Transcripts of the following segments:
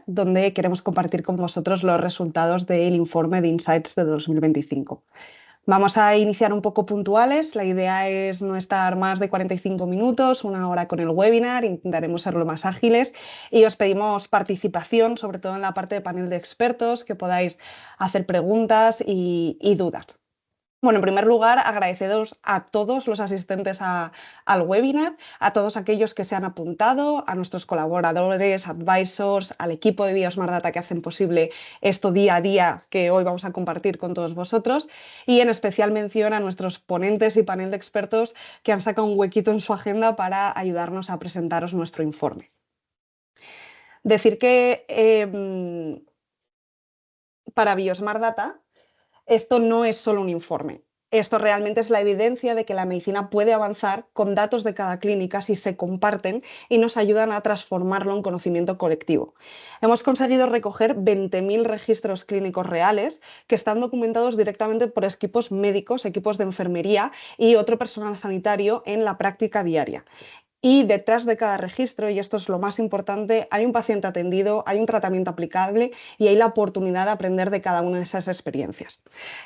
donde queremos compartir con vosotros los resultados del informe de Insights de 2025. Vamos a iniciar un poco puntuales. La idea es no estar más de 45 minutos, una hora con el webinar. Intentaremos ser lo más ágiles y os pedimos participación, sobre todo en la parte de panel de expertos, que podáis hacer preguntas y dudas. Bueno, en primer lugar, agradeceros a todos los asistentes al webinar, a todos aquellos que se han apuntado, a nuestros colaboradores, advisors, al equipo de Biosmart Data que hacen posible esto día a día que hoy vamos a compartir con todos vosotros, y en especial mención a nuestros ponentes y panel de expertos que han sacado un huequito en su agenda para ayudarnos a presentaros nuestro informe. Decir que para Biosmart Data esto no es solo un informe. Esto realmente es la evidencia de que la medicina puede avanzar con datos de cada clínica si se comparten y nos ayudan a transformarlo en conocimiento colectivo. Hemos conseguido recoger 20.000 registros clínicos reales que están documentados directamente por equipos médicos, equipos de enfermería y otro personal sanitario en la práctica diaria. Y detrás de cada registro, y esto es lo más importante, hay un paciente atendido, hay un tratamiento aplicable y hay la oportunidad de aprender de cada una de esas experiencias.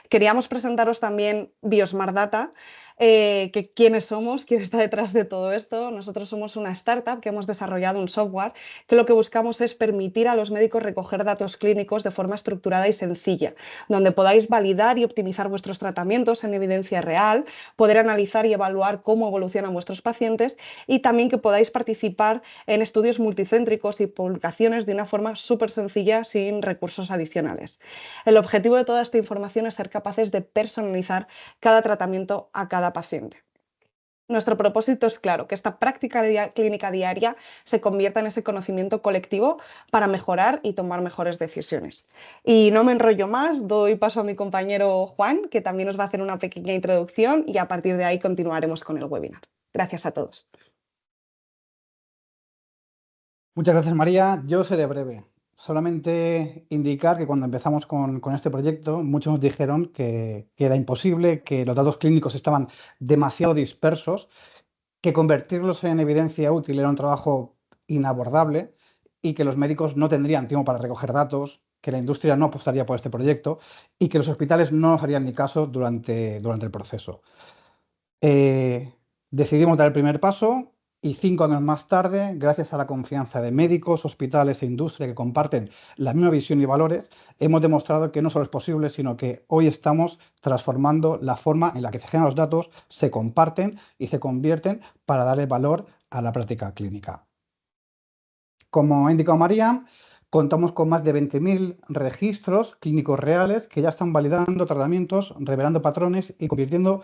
Queríamos presentaros también Biosmart Data, que quiénes somos, quién está detrás de todo esto. Nosotros somos una startup que hemos desarrollado un software que lo que buscamos es permitir a los médicos recoger datos clínicos de forma estructurada y sencilla, donde podáis validar y optimizar vuestros tratamientos en evidencia real, poder analizar y evaluar cómo evolucionan vuestros pacientes y también que podáis participar en estudios multicéntricos y publicaciones de una forma súper sencilla sin recursos adicionales. El objetivo de toda esta información es ser capaces de personalizar cada tratamiento a cada paciente. Nuestro propósito es claro, que esta práctica clínica diaria se convierta en ese conocimiento colectivo para mejorar y tomar mejores decisiones. Y no me enrollo más, doy paso a mi compañero Juan, que también nos va a hacer una pequeña introducción y a partir de ahí continuaremos con el webinar. Gracias a todos. Muchas gracias, María. Yo seré breve. Solamente indicar que cuando empezamos con este proyecto, muchos nos dijeron que era imposible, que los datos clínicos estaban demasiado dispersos, que convertirlos en evidencia útil era un trabajo inabordable y que los médicos no tendrían tiempo para recoger datos, que la industria no apostaría por este proyecto y que los hospitales no nos harían ni caso durante el proceso. Decidimos dar el primer paso y 5 años más tarde, gracias a la confianza de médicos, hospitales e industria que comparten la misma visión y valores, hemos demostrado que no solo es posible, sino que hoy estamos transformando la forma en la que se generan los datos, se comparten y se convierten para darle valor a la práctica clínica. Como ha indicado María, contamos con más de 20.000 registros clínicos reales que ya están validando tratamientos, revelando patrones y convirtiendo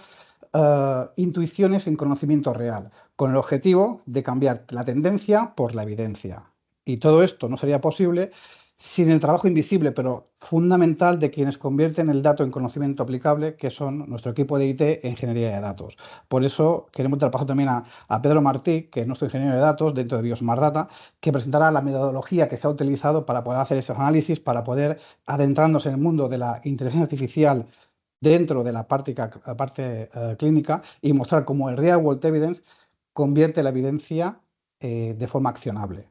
intuiciones en conocimiento real, con el objetivo de cambiar la tendencia por la evidencia. Y todo esto no sería posible sin el trabajo invisible, pero fundamental, de quienes convierten el dato en conocimiento aplicable, que son nuestro equipo de IT e ingeniería de datos. Por eso queremos dar paso también a Pedro Martí, que es nuestro ingeniero de datos dentro de Biosmart Data, que presentará la metodología que se ha utilizado para poder hacer esos análisis, para poder adentrarnos en el mundo de la inteligencia artificial dentro de la parte clínica y mostrar cómo el Real World Evidence convierte la evidencia de forma accionable.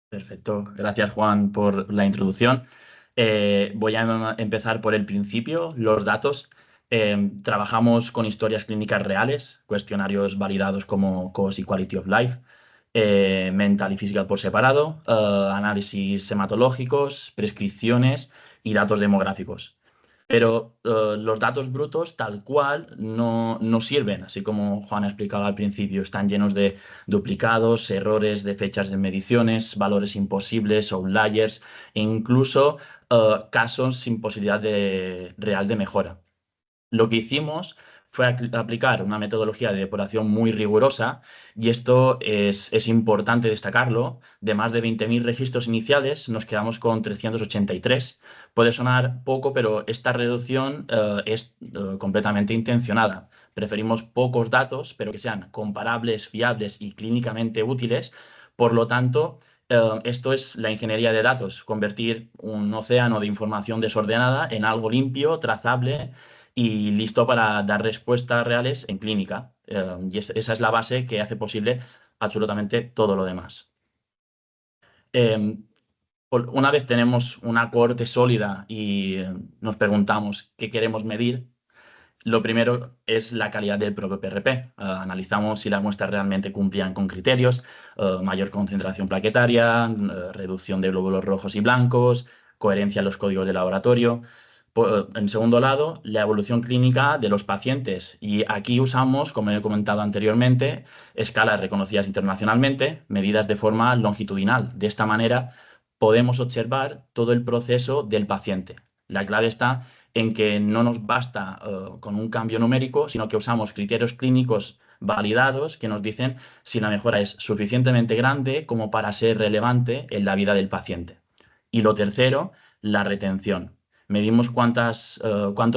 Perfecto, gracias Juan por la introducción. Voy a empezar por el principio, los datos. Trabajamos con historias clínicas reales, cuestionarios validados como COS y Quality of Life, mental y physical por separado, análisis hematológicos, prescripciones y datos demográficos. Pero los datos brutos tal cual no sirven, así como Juan ha explicado al principio, están llenos de duplicados, errores de fechas de mediciones, valores imposibles, outliers e incluso casos sin posibilidad real de mejora. Lo que hicimos fue aplicar una metodología de depuración muy rigurosa y esto es importante destacarlo. De más de 20.000 registros iniciales nos quedamos con 383. Puede sonar poco, pero esta reducción es completamente intencionada. Preferimos pocos datos, pero que sean comparables, fiables y clínicamente útiles. Por lo tanto, esto es la ingeniería de datos, convertir un océano de información desordenada en algo limpio, trazable y listo para dar respuestas reales en clínica. Y esa es la base que hace posible absolutamente todo lo demás. Una vez tenemos una cohorte sólida y nos preguntamos qué queremos medir, lo primero es la calidad del propio PRP. Analizamos si las muestras realmente cumplían con criterios, mayor concentración plaquetaria, reducción de glóbulos rojos y blancos, coherencia en los códigos de laboratorio. En segundo lado, la evolución clínica de los pacientes. Y aquí usamos, como he comentado anteriormente, escalas reconocidas internacionalmente, medidas de forma longitudinal. De esta manera, podemos observar todo el proceso del paciente. La clave está en que no nos basta con un cambio numérico, sino que usamos criterios clínicos validados que nos dicen si la mejora es suficientemente grande como para ser relevante en la vida del paciente. Y lo tercero, la retención. Medimos cuántos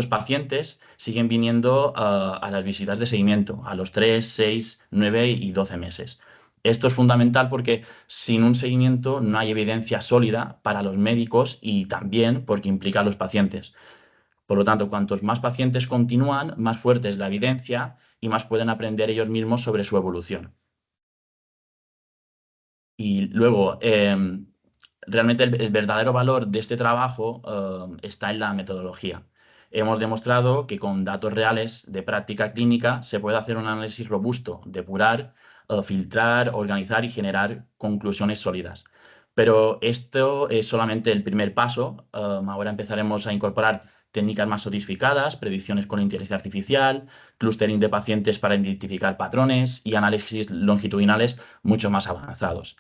pacientes siguen viniendo a las visitas de seguimiento a los 3, 6, 9 y 12 meses. Esto es fundamental porque sin un seguimiento no hay evidencia sólida para los médicos y también porque implica a los pacientes. Por lo tanto, cuantos más pacientes continúan, más fuerte es la evidencia y más pueden aprender ellos mismos sobre su evolución. Y luego, realmente el verdadero valor de este trabajo está en la metodología. Hemos demostrado que con datos reales de práctica clínica se puede hacer un análisis robusto, depurar, filtrar, organizar y generar conclusiones sólidas. Pero esto es solamente el primer paso. Ahora empezaremos a incorporar técnicas más sofisticadas, predicciones con inteligencia artificial, clustering de pacientes para identificar patrones y análisis longitudinales mucho más avanzados.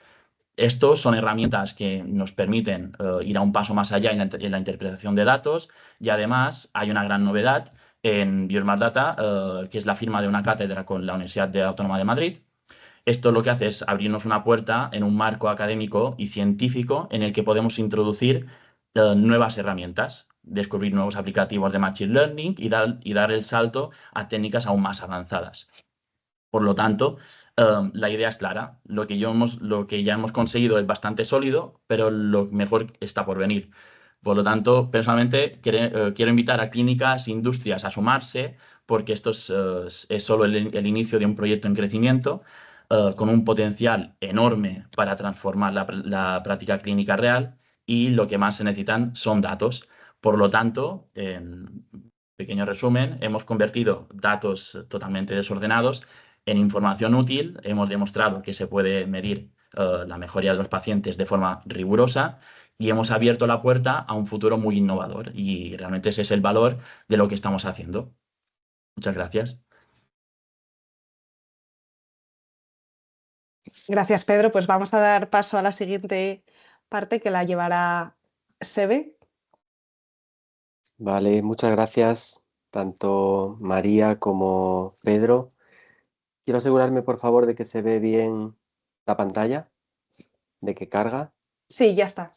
Estos son herramientas que nos permiten ir a un paso más allá en la interpretación de datos y además hay una gran novedad en Biosmart Data, que es la firma de una cátedra con la Universidad Autónoma de Madrid. Esto lo que hace es abrirnos una puerta en un marco académico y científico en el que podemos introducir nuevas herramientas, descubrir nuevos aplicativos de Machine Learning y dar el salto a técnicas aún más avanzadas. Por lo tanto, la idea es clara. Lo que ya hemos conseguido es bastante sólido, pero lo mejor está por venir. Por lo tanto, personalmente quiero invitar a clínicas, industrias a sumarse, porque esto es solo el inicio de un proyecto en crecimiento, con un potencial enorme para transformar la práctica clínica real y lo que más se necesitan son datos. Por lo tanto, en pequeño resumen, hemos convertido datos totalmente desordenados en información útil. Hemos demostrado que se puede medir la mejoría de los pacientes de forma rigurosa y hemos abierto la puerta a un futuro muy innovador y realmente ese es el valor de lo que estamos haciendo. Muchas gracias. Gracias, Pedro. Pues vamos a dar paso a la siguiente parte que la llevará Sebe. Vale, muchas gracias, tanto María como Pedro. Quiero asegurarme, por favor, de que se ve bien la pantalla, de que carga. Sí, ya está.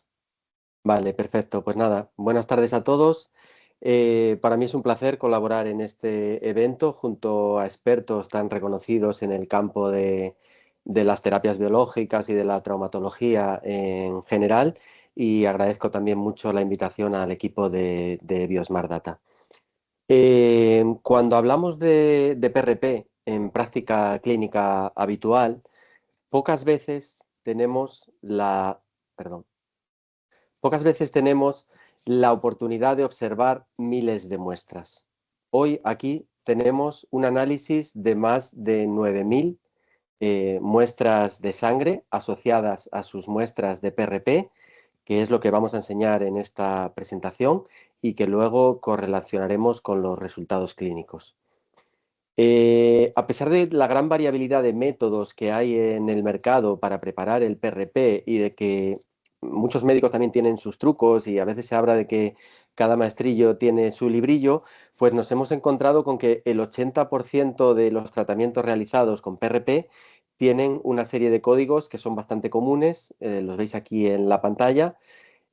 Vale, perfecto. Pues nada, buenas tardes a todos. Para mí es un placer colaborar en este evento junto a expertos tan reconocidos en el campo de las terapias biológicas y de la traumatología en general, y agradezco también mucho la invitación al equipo de Biosmart Data. Cuando hablamos de PRP en práctica clínica habitual, pocas veces tenemos pocas veces tenemos la oportunidad de observar miles de muestras. Hoy aquí tenemos un análisis de más de 9.000 muestras de sangre asociadas a sus muestras de PRP, que es lo que vamos a enseñar en esta presentación y que luego correlacionaremos con los resultados clínicos. A pesar de la gran variabilidad de métodos que hay en el mercado para preparar el PRP y de que muchos médicos también tienen sus trucos y a veces se habla de que cada maestrillo tiene su librillo, pues nos hemos encontrado con que el 80% de los tratamientos realizados con PRP tienen una serie de códigos que son bastante comunes, los veis aquí en la pantalla,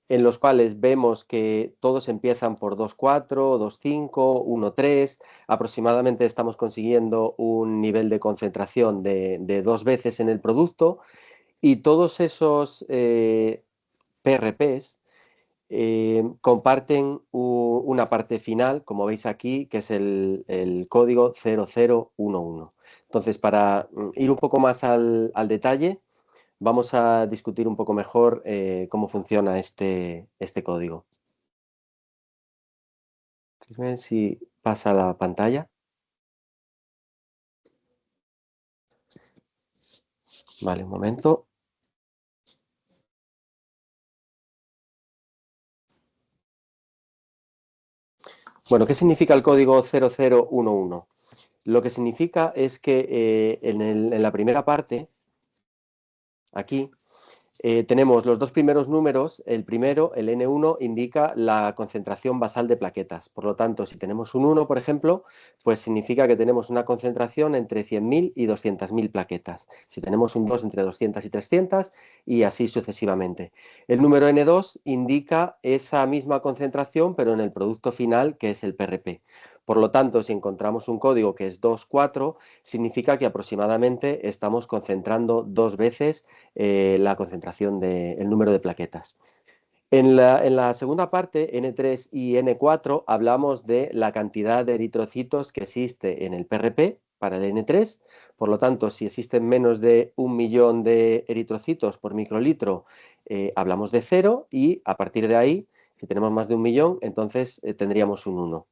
en los cuales vemos que todos empiezan por 2,4, 2,5, 1,3, aproximadamente estamos consiguiendo un nivel de concentración de 2 veces en el producto, y todos esos PRPs comparten una parte final, como veis aquí, que es el código 0011. Entonces, para ir un poco más al detalle, vamos a discutir un poco mejor cómo funciona este código. Fíjense si pasa la pantalla. Vale, un momento. Bueno, ¿qué significa el código 0011? Lo que significa es que en la primera parte, aquí, tenemos los dos primeros números. El primero, el N1, indica la concentración basal de plaquetas. Por lo tanto, si tenemos un 1, por ejemplo, pues significa que tenemos una concentración entre 100.000 y 200.000 plaquetas. Si tenemos un 2, entre 200 y 300, y así sucesivamente. El número N2 indica esa misma concentración, pero en el producto final, que es el PRP. Por lo tanto, si encontramos un código que es 24, significa que aproximadamente estamos concentrando 2 veces la concentración del número de plaquetas. En la segunda parte, N3 y N4, hablamos de la cantidad de eritrocitos que existe en el PRP para el N3. Por lo tanto, si existen menos de 1 millón de eritrocitos por microlitro, hablamos de 0, y a partir de ahí, si tenemos más de 1 millón, entonces tendríamos un 1.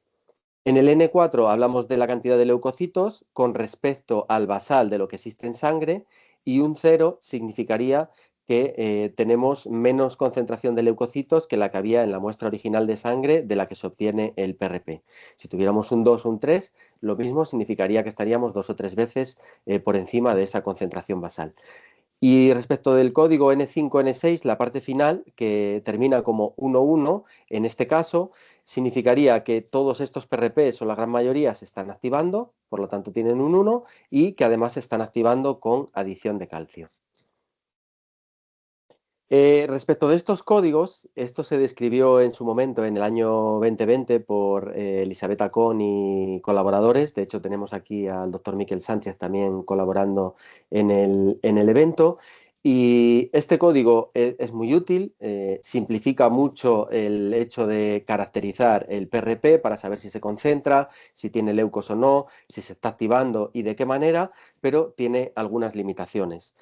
En el N4 hablamos de la cantidad de leucocitos con respecto al basal de lo que existe en sangre, y un 0 significaría que tenemos menos concentración de leucocitos que la que había en la muestra original de sangre de la que se obtiene el PRP. Si tuviéramos un 2 o un 3, lo mismo significaría que estaríamos 2 o 3 veces por encima de esa concentración basal. Y respecto del código N5, N6, la parte final, que termina como 11, en este caso, significaría que todos estos PRPs, o la gran mayoría, se están activando, por lo tanto tienen un 1, y que además se están activando con adición de calcio. Respecto de estos códigos, esto se describió en su momento, en el año 2020, por Elisabeth Acon y colaboradores. De hecho, tenemos aquí al doctor Miquel Sánchez también colaborando en el evento. Y este código es muy útil, simplifica mucho el hecho de caracterizar el PRP para saber si se concentra, si tiene leucos o no, si se está activando y de qué manera, pero tiene algunas limitaciones.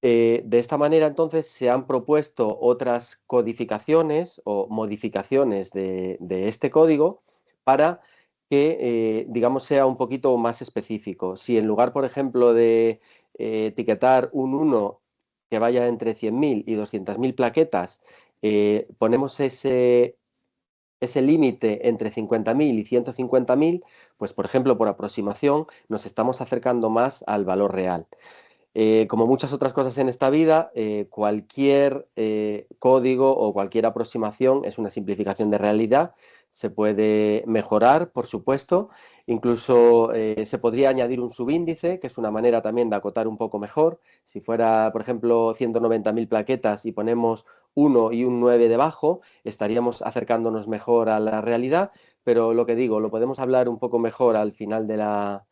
De esta manera, entonces, se han propuesto otras codificaciones o modificaciones de este código para que, digamos, sea un poquito más específico. Si en lugar, por ejemplo, de etiquetar un 1 que vaya entre 100.000 y 200.000 plaquetas, ponemos ese límite entre 50.000 y 150.000, pues, por ejemplo, por aproximación, nos estamos acercando más al valor real. Como muchas otras cosas en esta vida, cualquier código o cualquier aproximación es una simplificación de realidad. Se puede mejorar, por supuesto. Incluso se podría añadir un subíndice, que es una manera también de acotar un poco mejor. Si fuera, por ejemplo, 190.000 plaquetas y ponemos 1 y un 9 debajo, estaríamos acercándonos mejor a la realidad. Pero lo que digo, lo podemos hablar un poco mejor al final de la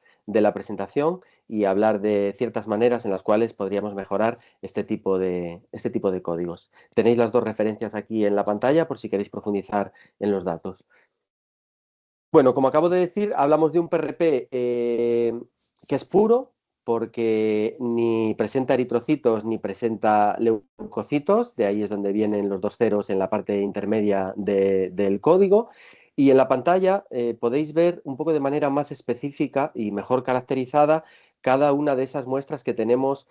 presentación, y hablar de ciertas maneras en las cuales podríamos mejorar este tipo de códigos. Tenéis las dos referencias aquí en la pantalla por si queréis profundizar en los datos. Bueno, como acabo de decir, hablamos de un PRP que es puro, porque ni presenta eritrocitos ni presenta leucocitos. De ahí es donde vienen los dos ceros en la parte intermedia del código. Y en la pantalla podéis ver un poco de manera más específica y mejor caracterizada cada una de esas muestras que tenemos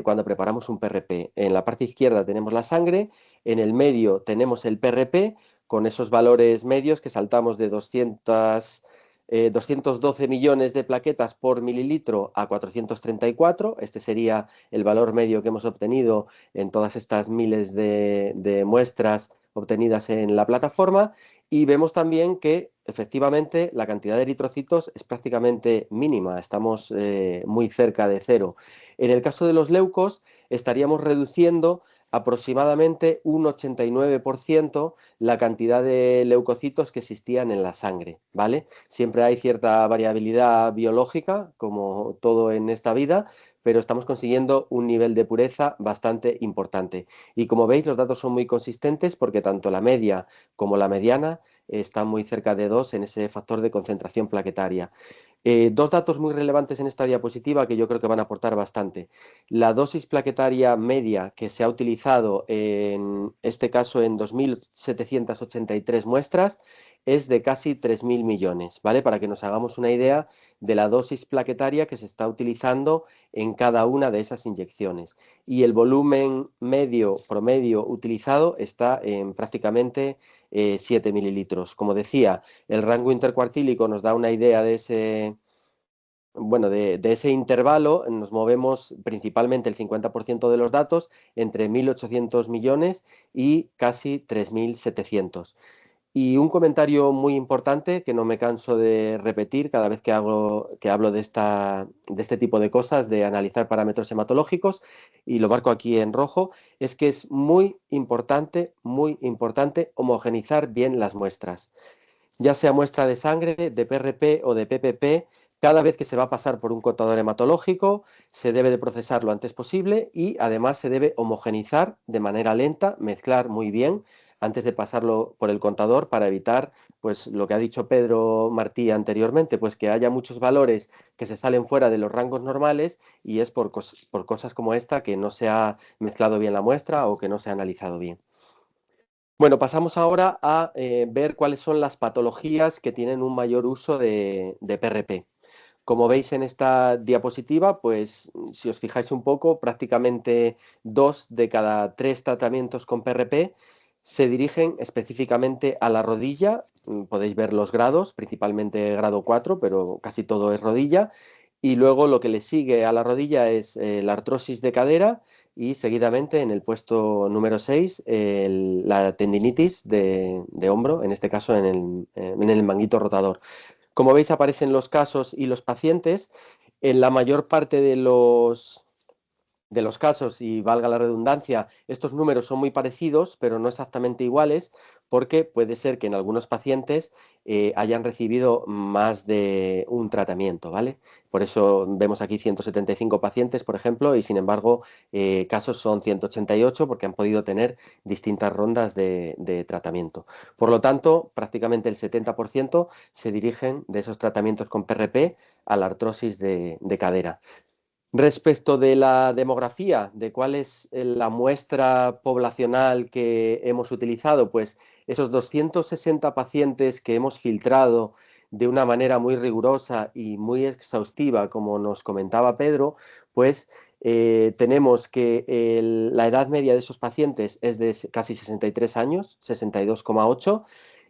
cuando preparamos un PRP. En la parte izquierda tenemos la sangre, en el medio tenemos el PRP, con esos valores medios que saltamos de 212 millones de plaquetas por mililitro a 434. Este sería el valor medio que hemos obtenido en todas estas miles de muestras obtenidas en la plataforma. Y vemos también que efectivamente la cantidad de eritrocitos es prácticamente mínima, estamos muy cerca de 0. En el caso de los leucos, estaríamos reduciendo aproximadamente un 89% la cantidad de leucocitos que existían en la sangre, ¿vale? Siempre hay cierta variabilidad biológica, como todo en esta vida, pero estamos consiguiendo un nivel de pureza bastante importante. Y como veis, los datos son muy consistentes, porque tanto la media como la mediana está muy cerca de 2 en ese factor de concentración plaquetaria. Dos datos muy relevantes en esta diapositiva que yo creo que van a aportar bastante. La dosis plaquetaria media que se ha utilizado en este caso en 2.783 muestras es de casi 3.000 millones, ¿vale? Para que nos hagamos una idea de la dosis plaquetaria que se está utilizando en cada una de esas inyecciones. Y el volumen medio promedio utilizado está en prácticamente 7 mililitros. Como decía, el rango intercuartílico nos da una idea de ese, bueno, de ese intervalo. Nos movemos principalmente el 50% de los datos entre 1.800 millones y casi 3.700. Y un comentario muy importante que no me canso de repetir cada vez que hablo de este tipo de cosas, de analizar parámetros hematológicos, y lo marco aquí en rojo, es que es muy importante homogenizar bien las muestras. Ya sea muestra de sangre, de PRP o de PPP, cada vez que se va a pasar por un contador hematológico, se debe de procesar lo antes posible y además se debe homogenizar de manera lenta, mezclar muy bien antes de pasarlo por el contador para evitar, pues lo que ha dicho Pedro Martí anteriormente, pues que haya muchos valores que se salen fuera de los rangos normales y es por cosas como esta que no se ha mezclado bien la muestra o que no se ha analizado bien. Bueno, pasamos ahora a ver cuáles son las patologías que tienen un mayor uso de PRP. Como veis en esta diapositiva, pues si os fijáis un poco, prácticamente 2 de cada 3 tratamientos con PRP se dirigen específicamente a la rodilla. Podéis ver los grados, principalmente grado 4, pero casi todo es rodilla. Y luego lo que le sigue a la rodilla es la artrosis de cadera y seguidamente en el puesto número 6 la tendinitis de hombro, en este caso en el manguito rotador. Como veis, aparecen los casos y los pacientes. En la mayor parte de los casos, y valga la redundancia, estos números son muy parecidos, pero no exactamente iguales, porque puede ser que en algunos pacientes hayan recibido más de un tratamiento, ¿vale? Por eso vemos aquí 175 pacientes, por ejemplo, y sin embargo casos son 188 porque han podido tener distintas rondas de tratamiento. Por lo tanto, prácticamente el 70% se dirigen de esos tratamientos con PRP a la artrosis de cadera. Respecto de la demografía, de cuál es la muestra poblacional que hemos utilizado, pues esos 260 pacientes que hemos filtrado de una manera muy rigurosa y muy exhaustiva, como nos comentaba Pedro, pues tenemos que la edad media de esos pacientes es de casi 63 años, 62,8,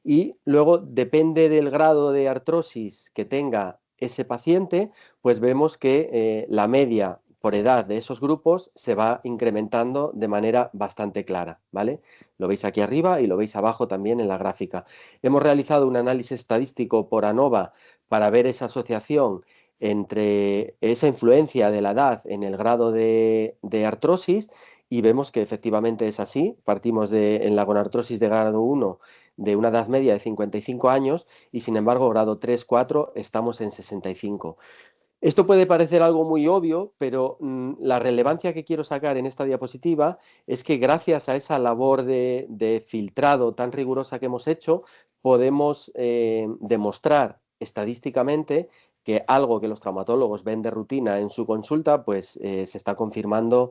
y luego depende del grado de artrosis que tenga ese paciente, pues vemos que la media por edad de esos grupos se va incrementando de manera bastante clara, ¿vale? Lo veis aquí arriba y lo veis abajo también en la gráfica. Hemos realizado un análisis estadístico por ANOVA para ver esa asociación entre esa influencia de la edad en el grado de artrosis y vemos que efectivamente es así. Partimos en la gonartrosis de grado 1 de una edad media de 55 años y sin embargo grado 3, 4 estamos en 65. Esto puede parecer algo muy obvio, pero la relevancia que quiero sacar en esta diapositiva es que gracias a esa labor de filtrado tan rigurosa que hemos hecho, podemos demostrar estadísticamente que algo que los traumatólogos ven de rutina en su consulta, pues se está confirmando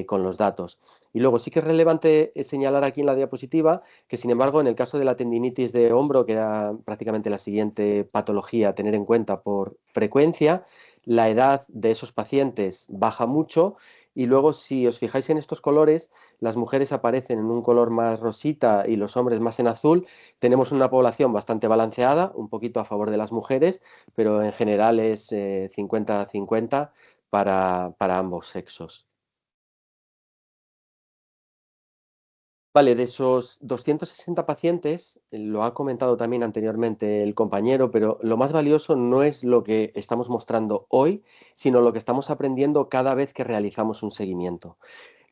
con los datos. Y luego sí que es relevante señalar aquí en la diapositiva que, sin embargo, en el caso de la tendinitis de hombro, que era prácticamente la siguiente patología a tener en cuenta por frecuencia, la edad de esos pacientes baja mucho y luego, si os fijáis en estos colores, las mujeres aparecen en un color más rosita y los hombres más en azul. Tenemos una población bastante balanceada, un poquito a favor de las mujeres, pero en general es 50-50 para ambos sexos. Vale, de esos 260 pacientes, lo ha comentado también anteriormente el compañero, pero lo más valioso no es lo que estamos mostrando hoy, sino lo que estamos aprendiendo cada vez que realizamos un seguimiento.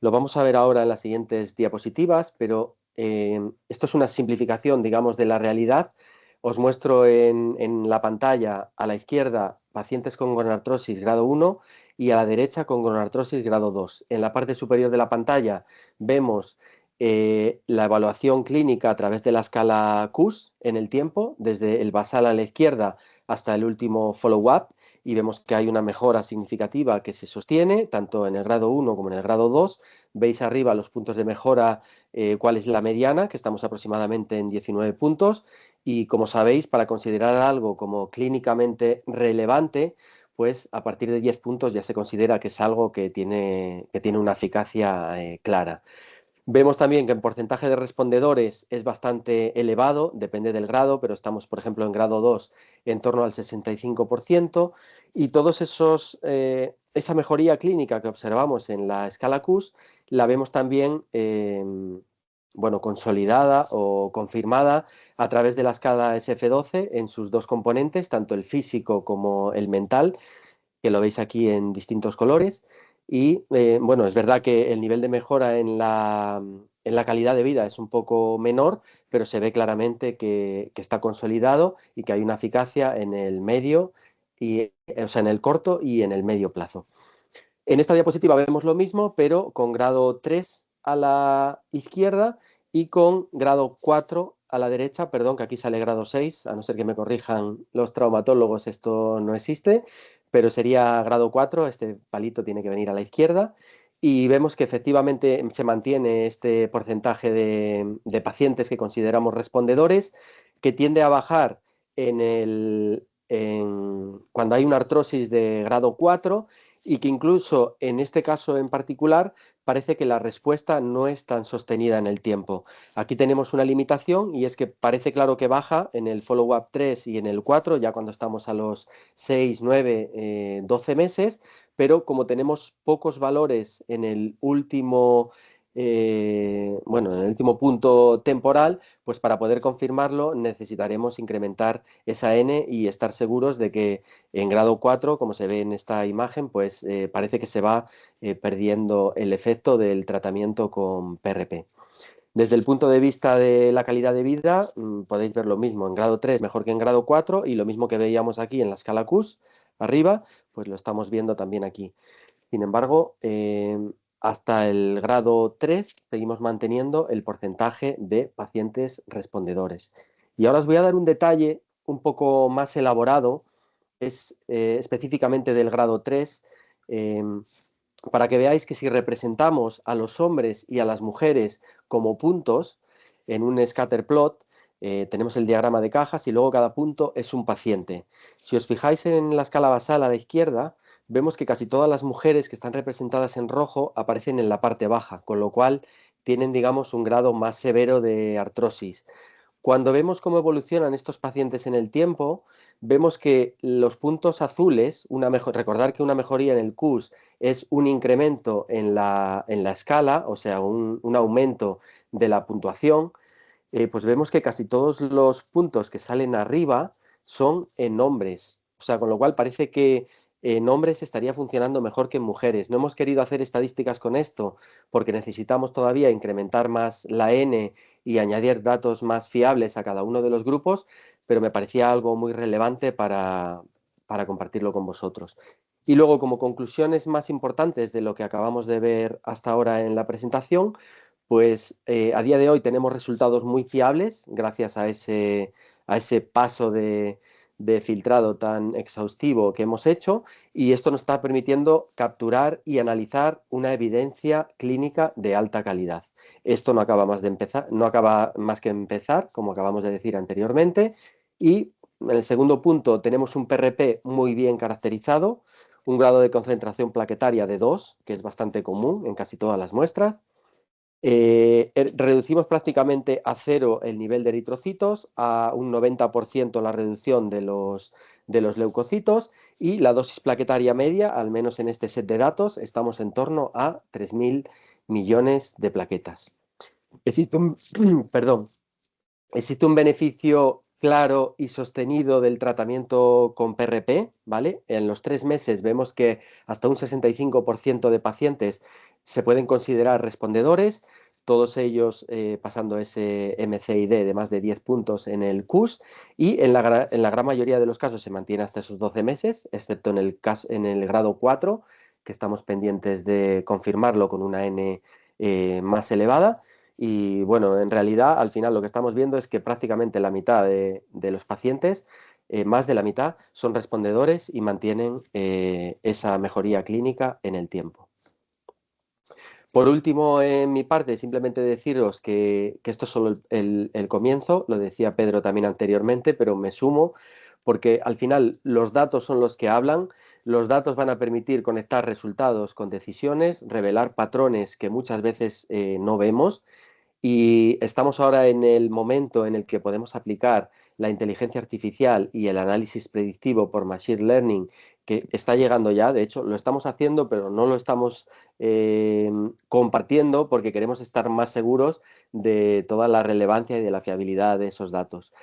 Lo vamos a ver ahora en las siguientes diapositivas, pero esto es una simplificación, digamos, de la realidad. Os muestro en la pantalla a la izquierda pacientes con gonartrosis grado 1 y a la derecha con gonartrosis grado 2. En la parte superior de la pantalla vemos la evaluación clínica a través de la escala QUS en el tiempo, desde el basal a la izquierda hasta el último follow-up, y vemos que hay una mejora significativa que se sostiene, tanto en el grado 1 como en el grado 2. Veis arriba los puntos de mejora, cuál es la mediana, que estamos aproximadamente en 19 puntos, y como sabéis, para considerar algo como clínicamente relevante, pues a partir de 10 puntos ya se considera que es algo que tiene una eficacia clara. Vemos también que en porcentaje de respondedores es bastante elevado, depende del grado, pero estamos, por ejemplo, en grado 2 en torno al 65%, y todos esa mejoría clínica que observamos en la escala QUS la vemos también bueno, consolidada o confirmada a través de la escala SF12 en sus dos componentes, tanto el físico como el mental, que lo veis aquí en distintos colores. Y bueno, es verdad que el nivel de mejora en la calidad de vida es un poco menor, pero se ve claramente que está consolidado y que hay una eficacia en el medio, o sea, en el corto y en el medio plazo. En esta diapositiva vemos lo mismo, pero con grado 3 a la izquierda y con grado 4 a la derecha. Perdón, que aquí sale grado 6, a no ser que me corrijan los traumatólogos, esto no existe, pero sería grado 4, este palito tiene que venir a la izquierda, y vemos que efectivamente se mantiene este porcentaje de pacientes que consideramos respondedores, que tiende a bajar cuando hay una artrosis de grado 4, y que incluso en este caso en particular parece que la respuesta no es tan sostenida en el tiempo. Aquí tenemos una limitación, y es que parece claro que baja en el follow-up 3 y en el 4, ya cuando estamos a los 6, 9, 12 meses, pero como tenemos pocos valores en el último, bueno, en el último punto temporal, pues para poder confirmarlo necesitaremos incrementar esa N y estar seguros de que en grado 4, como se ve en esta imagen, pues parece que se va perdiendo el efecto del tratamiento con PRP. Desde el punto de vista de la calidad de vida, podéis ver lo mismo en grado 3 mejor que en grado 4, y lo mismo que veíamos aquí en la escala QUS arriba, pues lo estamos viendo también aquí. Sin embargo, hasta el grado 3 seguimos manteniendo el porcentaje de pacientes respondedores. Y ahora os voy a dar un detalle un poco más elaborado, es específicamente del grado 3, para que veáis que si representamos a los hombres y a las mujeres como puntos en un scatter plot, tenemos el diagrama de cajas y luego cada punto es un paciente. Si os fijáis en la escala basal a la izquierda, vemos que casi todas las mujeres que están representadas en rojo aparecen en la parte baja, con lo cual tienen, digamos, un grado más severo de artrosis. Cuando vemos cómo evolucionan estos pacientes en el tiempo, vemos que los puntos azules, recordar que una mejoría en el QUS es un incremento en la escala, o sea, un aumento de la puntuación, pues vemos que casi todos los puntos que salen arriba son en hombres. O sea, con lo cual parece que en hombres estaría funcionando mejor que en mujeres. No hemos querido hacer estadísticas con esto porque necesitamos todavía incrementar más la N y añadir datos más fiables a cada uno de los grupos, pero me parecía algo muy relevante para compartirlo con vosotros. Y luego, como conclusiones más importantes de lo que acabamos de ver hasta ahora en la presentación, pues a día de hoy tenemos resultados muy fiables gracias a ese paso de filtrado tan exhaustivo que hemos hecho, y esto nos está permitiendo capturar y analizar una evidencia clínica de alta calidad. Esto no acaba más que empezar, como acabamos de decir anteriormente, y en el segundo punto tenemos un PRP muy bien caracterizado, un grado de concentración plaquetaria de 2, que es bastante común en casi todas las muestras. Reducimos prácticamente a 0 el nivel de eritrocitos, a un 90% la reducción de los leucocitos, y la dosis plaquetaria media, al menos en este set de datos, estamos en torno a 3.000 millones de plaquetas. Existe existe un beneficio claro y sostenido del tratamiento con PRP, ¿vale? En los 3 meses vemos que hasta un 65% de pacientes se pueden considerar respondedores, todos ellos pasando ese MCID de más de 10 puntos en el QUS, y en la gran mayoría de los casos se mantiene hasta esos 12 meses, excepto en el grado 4, que estamos pendientes de confirmarlo con una N más elevada. Y bueno, en realidad al final lo que estamos viendo es que prácticamente la mitad de los pacientes, más de la mitad, son respondedores y mantienen esa mejoría clínica en el tiempo. Por último, en mi parte, simplemente deciros que esto es solo el comienzo, lo decía Pedro también anteriormente, pero me sumo porque al final los datos son los que hablan, los datos van a permitir conectar resultados con decisiones, revelar patrones que muchas veces no vemos. Y estamos ahora en el momento en el que podemos aplicar la inteligencia artificial y el análisis predictivo por Machine Learning, que está llegando ya, de hecho, lo estamos haciendo, pero no lo estamos compartiendo porque queremos estar más seguros de toda la relevancia y de la fiabilidad de esos datos.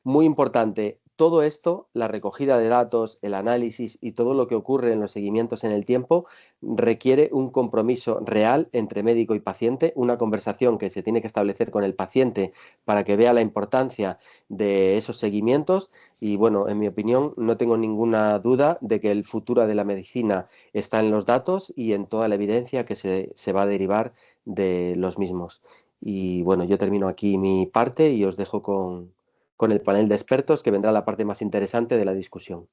Muy importante, todo esto, la recogida de datos, el análisis y todo lo que ocurre en los seguimientos en el tiempo, requiere un compromiso real entre médico y paciente, una conversación que se tiene que establecer con el paciente para que vea la importancia de esos seguimientos y bueno, en mi opinión, no tengo ninguna duda de que el futuro de la medicina está en los datos y en toda la evidencia que se va a derivar de los mismos. Y bueno, yo termino aquí mi parte y os dejo con el panel de expertos, que vendrá la parte más interesante de la discusión.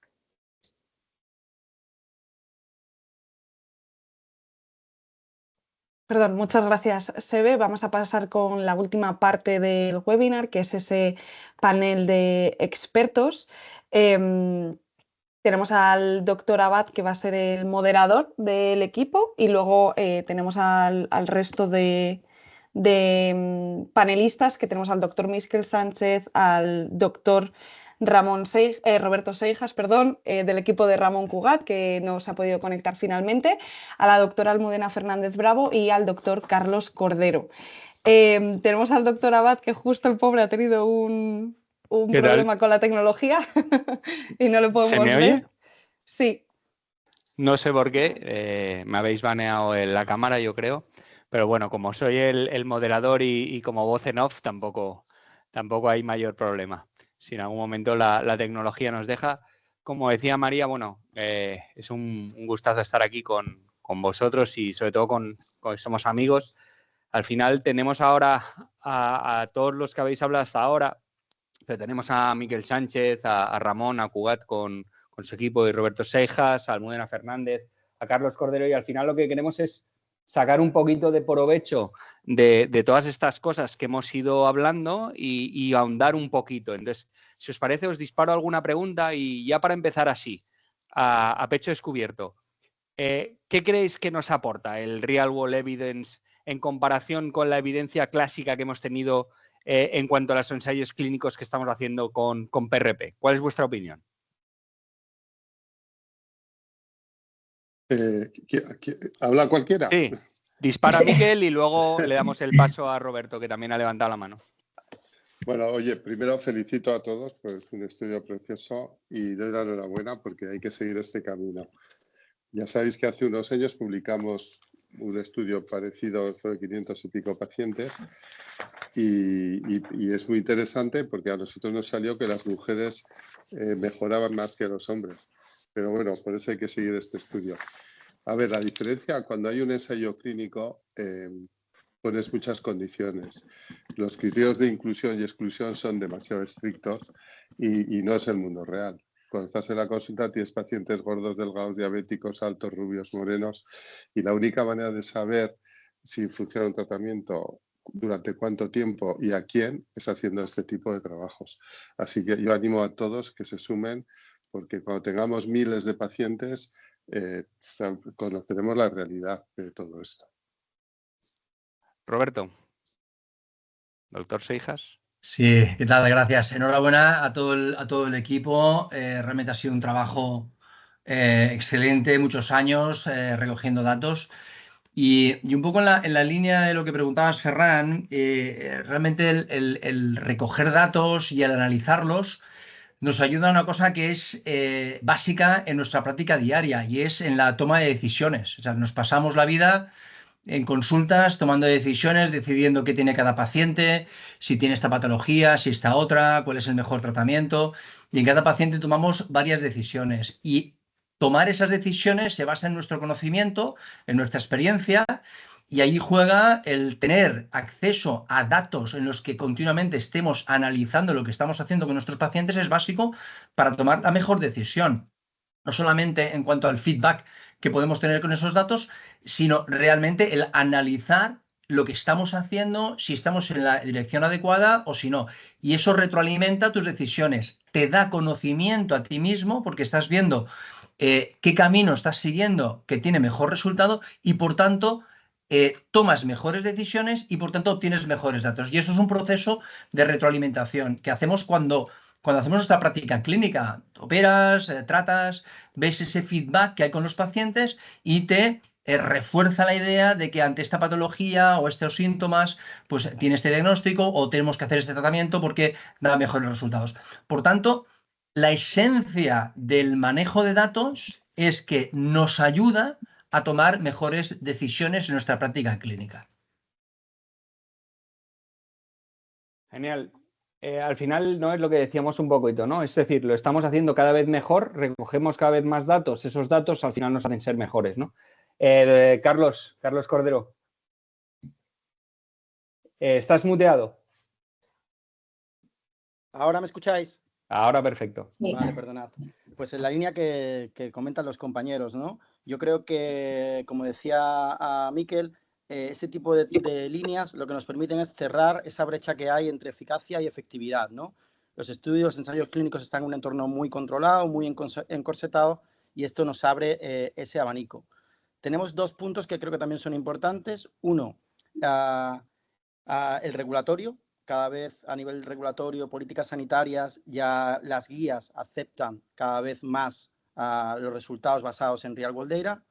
Perdón, muchas gracias, Sebe. Vamos a pasar con la última parte del webinar, que es ese panel de expertos. Tenemos al doctor Abad, que va a ser el moderador del equipo, y luego tenemos al resto de panelistas, que tenemos al doctor Miskel Sánchez, al doctor Roberto Seijas, perdón, del equipo de Ramón Cugat, que no se ha podido conectar finalmente, a la doctora Almudena Fernández Bravo y al doctor Carlos Cordero. Tenemos al doctor Abad, que justo el pobre ha tenido un problema con la tecnología y no lo podemos ver. ¿Se me oye? Sí. No sé por qué, me habéis baneado en la cámara, yo creo, pero bueno, como soy el moderador y como voz en off, tampoco hay mayor problema. Si en algún momento la tecnología nos deja, como decía María, bueno, es un gustazo estar aquí con vosotros y sobre todo con somos amigos. Al final tenemos ahora a todos los que habéis hablado hasta ahora, pero tenemos a Miquel Sánchez, a Ramón, a Cugat con su equipo, y Roberto Seijas, a Almudena Fernández, a Carlos Cordero, y al final lo que queremos es sacar un poquito de provecho de todas estas cosas que hemos ido hablando y ahondar un poquito. Entonces, si os parece, os disparo alguna pregunta y ya para empezar así, a pecho descubierto. ¿Qué creéis que nos aporta el Real World Evidence en comparación con la evidencia clásica que hemos tenido en cuanto a los ensayos clínicos que estamos haciendo con PRP? ¿Cuál es vuestra opinión? ¿Habla cualquiera? Sí, dispara Miquel y luego le damos el paso a Roberto, que también ha levantado la mano. Bueno, oye, primero felicito a todos, pues es un estudio precioso y doy la enhorabuena porque hay que seguir este camino. Ya sabéis que hace unos años publicamos un estudio parecido sobre 500 y pico pacientes y es muy interesante porque a nosotros nos salió que las mujeres mejoraban más que los hombres. Pero bueno, por eso hay que seguir este estudio. A ver, la diferencia, cuando hay un ensayo clínico, pones muchas condiciones. Los criterios de inclusión y exclusión son demasiado estrictos y no es el mundo real. Cuando estás en la consulta tienes pacientes gordos, delgados, diabéticos, altos, rubios, morenos, y la única manera de saber si funciona un tratamiento, durante cuánto tiempo y a quién, es haciendo este tipo de trabajos. Así que yo animo a todos que se sumen, porque cuando tengamos miles de pacientes, conoceremos la realidad de todo esto. Roberto. Doctor Seijas. Sí, ¿qué tal? Gracias. Enhorabuena a todo el equipo. Realmente ha sido un trabajo excelente, muchos años recogiendo datos. Y un poco en la línea de lo que preguntabas, Ferran, realmente el recoger datos y el analizarlos nos ayuda a una cosa que es básica en nuestra práctica diaria, y es en la toma de decisiones. O sea, nos pasamos la vida en consultas tomando decisiones, decidiendo qué tiene cada paciente, si tiene esta patología, si esta otra, cuál es el mejor tratamiento. Y en cada paciente tomamos varias decisiones. Y tomar esas decisiones se basa en nuestro conocimiento, en nuestra experiencia, Y ahí juega el tener acceso a datos en los que continuamente estemos analizando lo que estamos haciendo con nuestros pacientes es básico para tomar la mejor decisión. No solamente en cuanto al feedback que podemos tener con esos datos, sino realmente el analizar lo que estamos haciendo, si estamos en la dirección adecuada o si no. Y eso retroalimenta tus decisiones, te da conocimiento a ti mismo porque estás viendo qué camino estás siguiendo que tiene mejor resultado y por tanto tomas mejores decisiones y por tanto obtienes mejores datos. Y eso es un proceso de retroalimentación que hacemos cuando hacemos nuestra práctica clínica. Operas, tratas, ves ese feedback que hay con los pacientes y te refuerza la idea de que ante esta patología o estos síntomas, pues tiene este diagnóstico o tenemos que hacer este tratamiento porque da mejores resultados. Por tanto, la esencia del manejo de datos es que nos ayuda a tomar mejores decisiones en nuestra práctica clínica. Genial. Al final no es lo que decíamos un poquito, ¿no? Es decir, lo estamos haciendo cada vez mejor, recogemos cada vez más datos, esos datos al final nos hacen ser mejores, ¿no? Carlos Cordero. ¿Estás muteado? ¿Ahora me escucháis? Ahora perfecto. Sí. Vale, perdonad. Pues en la línea que comentan los compañeros, ¿no? Yo creo que, como decía a Miquel, ese tipo de líneas lo que nos permiten es cerrar esa brecha que hay entre eficacia y efectividad, ¿no? Los estudios, los ensayos clínicos están en un entorno muy controlado, muy encorsetado, y esto nos abre ese abanico. Tenemos dos puntos que creo que también son importantes. Uno, el regulatorio. Cada vez a nivel regulatorio, políticas sanitarias, ya las guías aceptan cada vez más los resultados basados en real world data.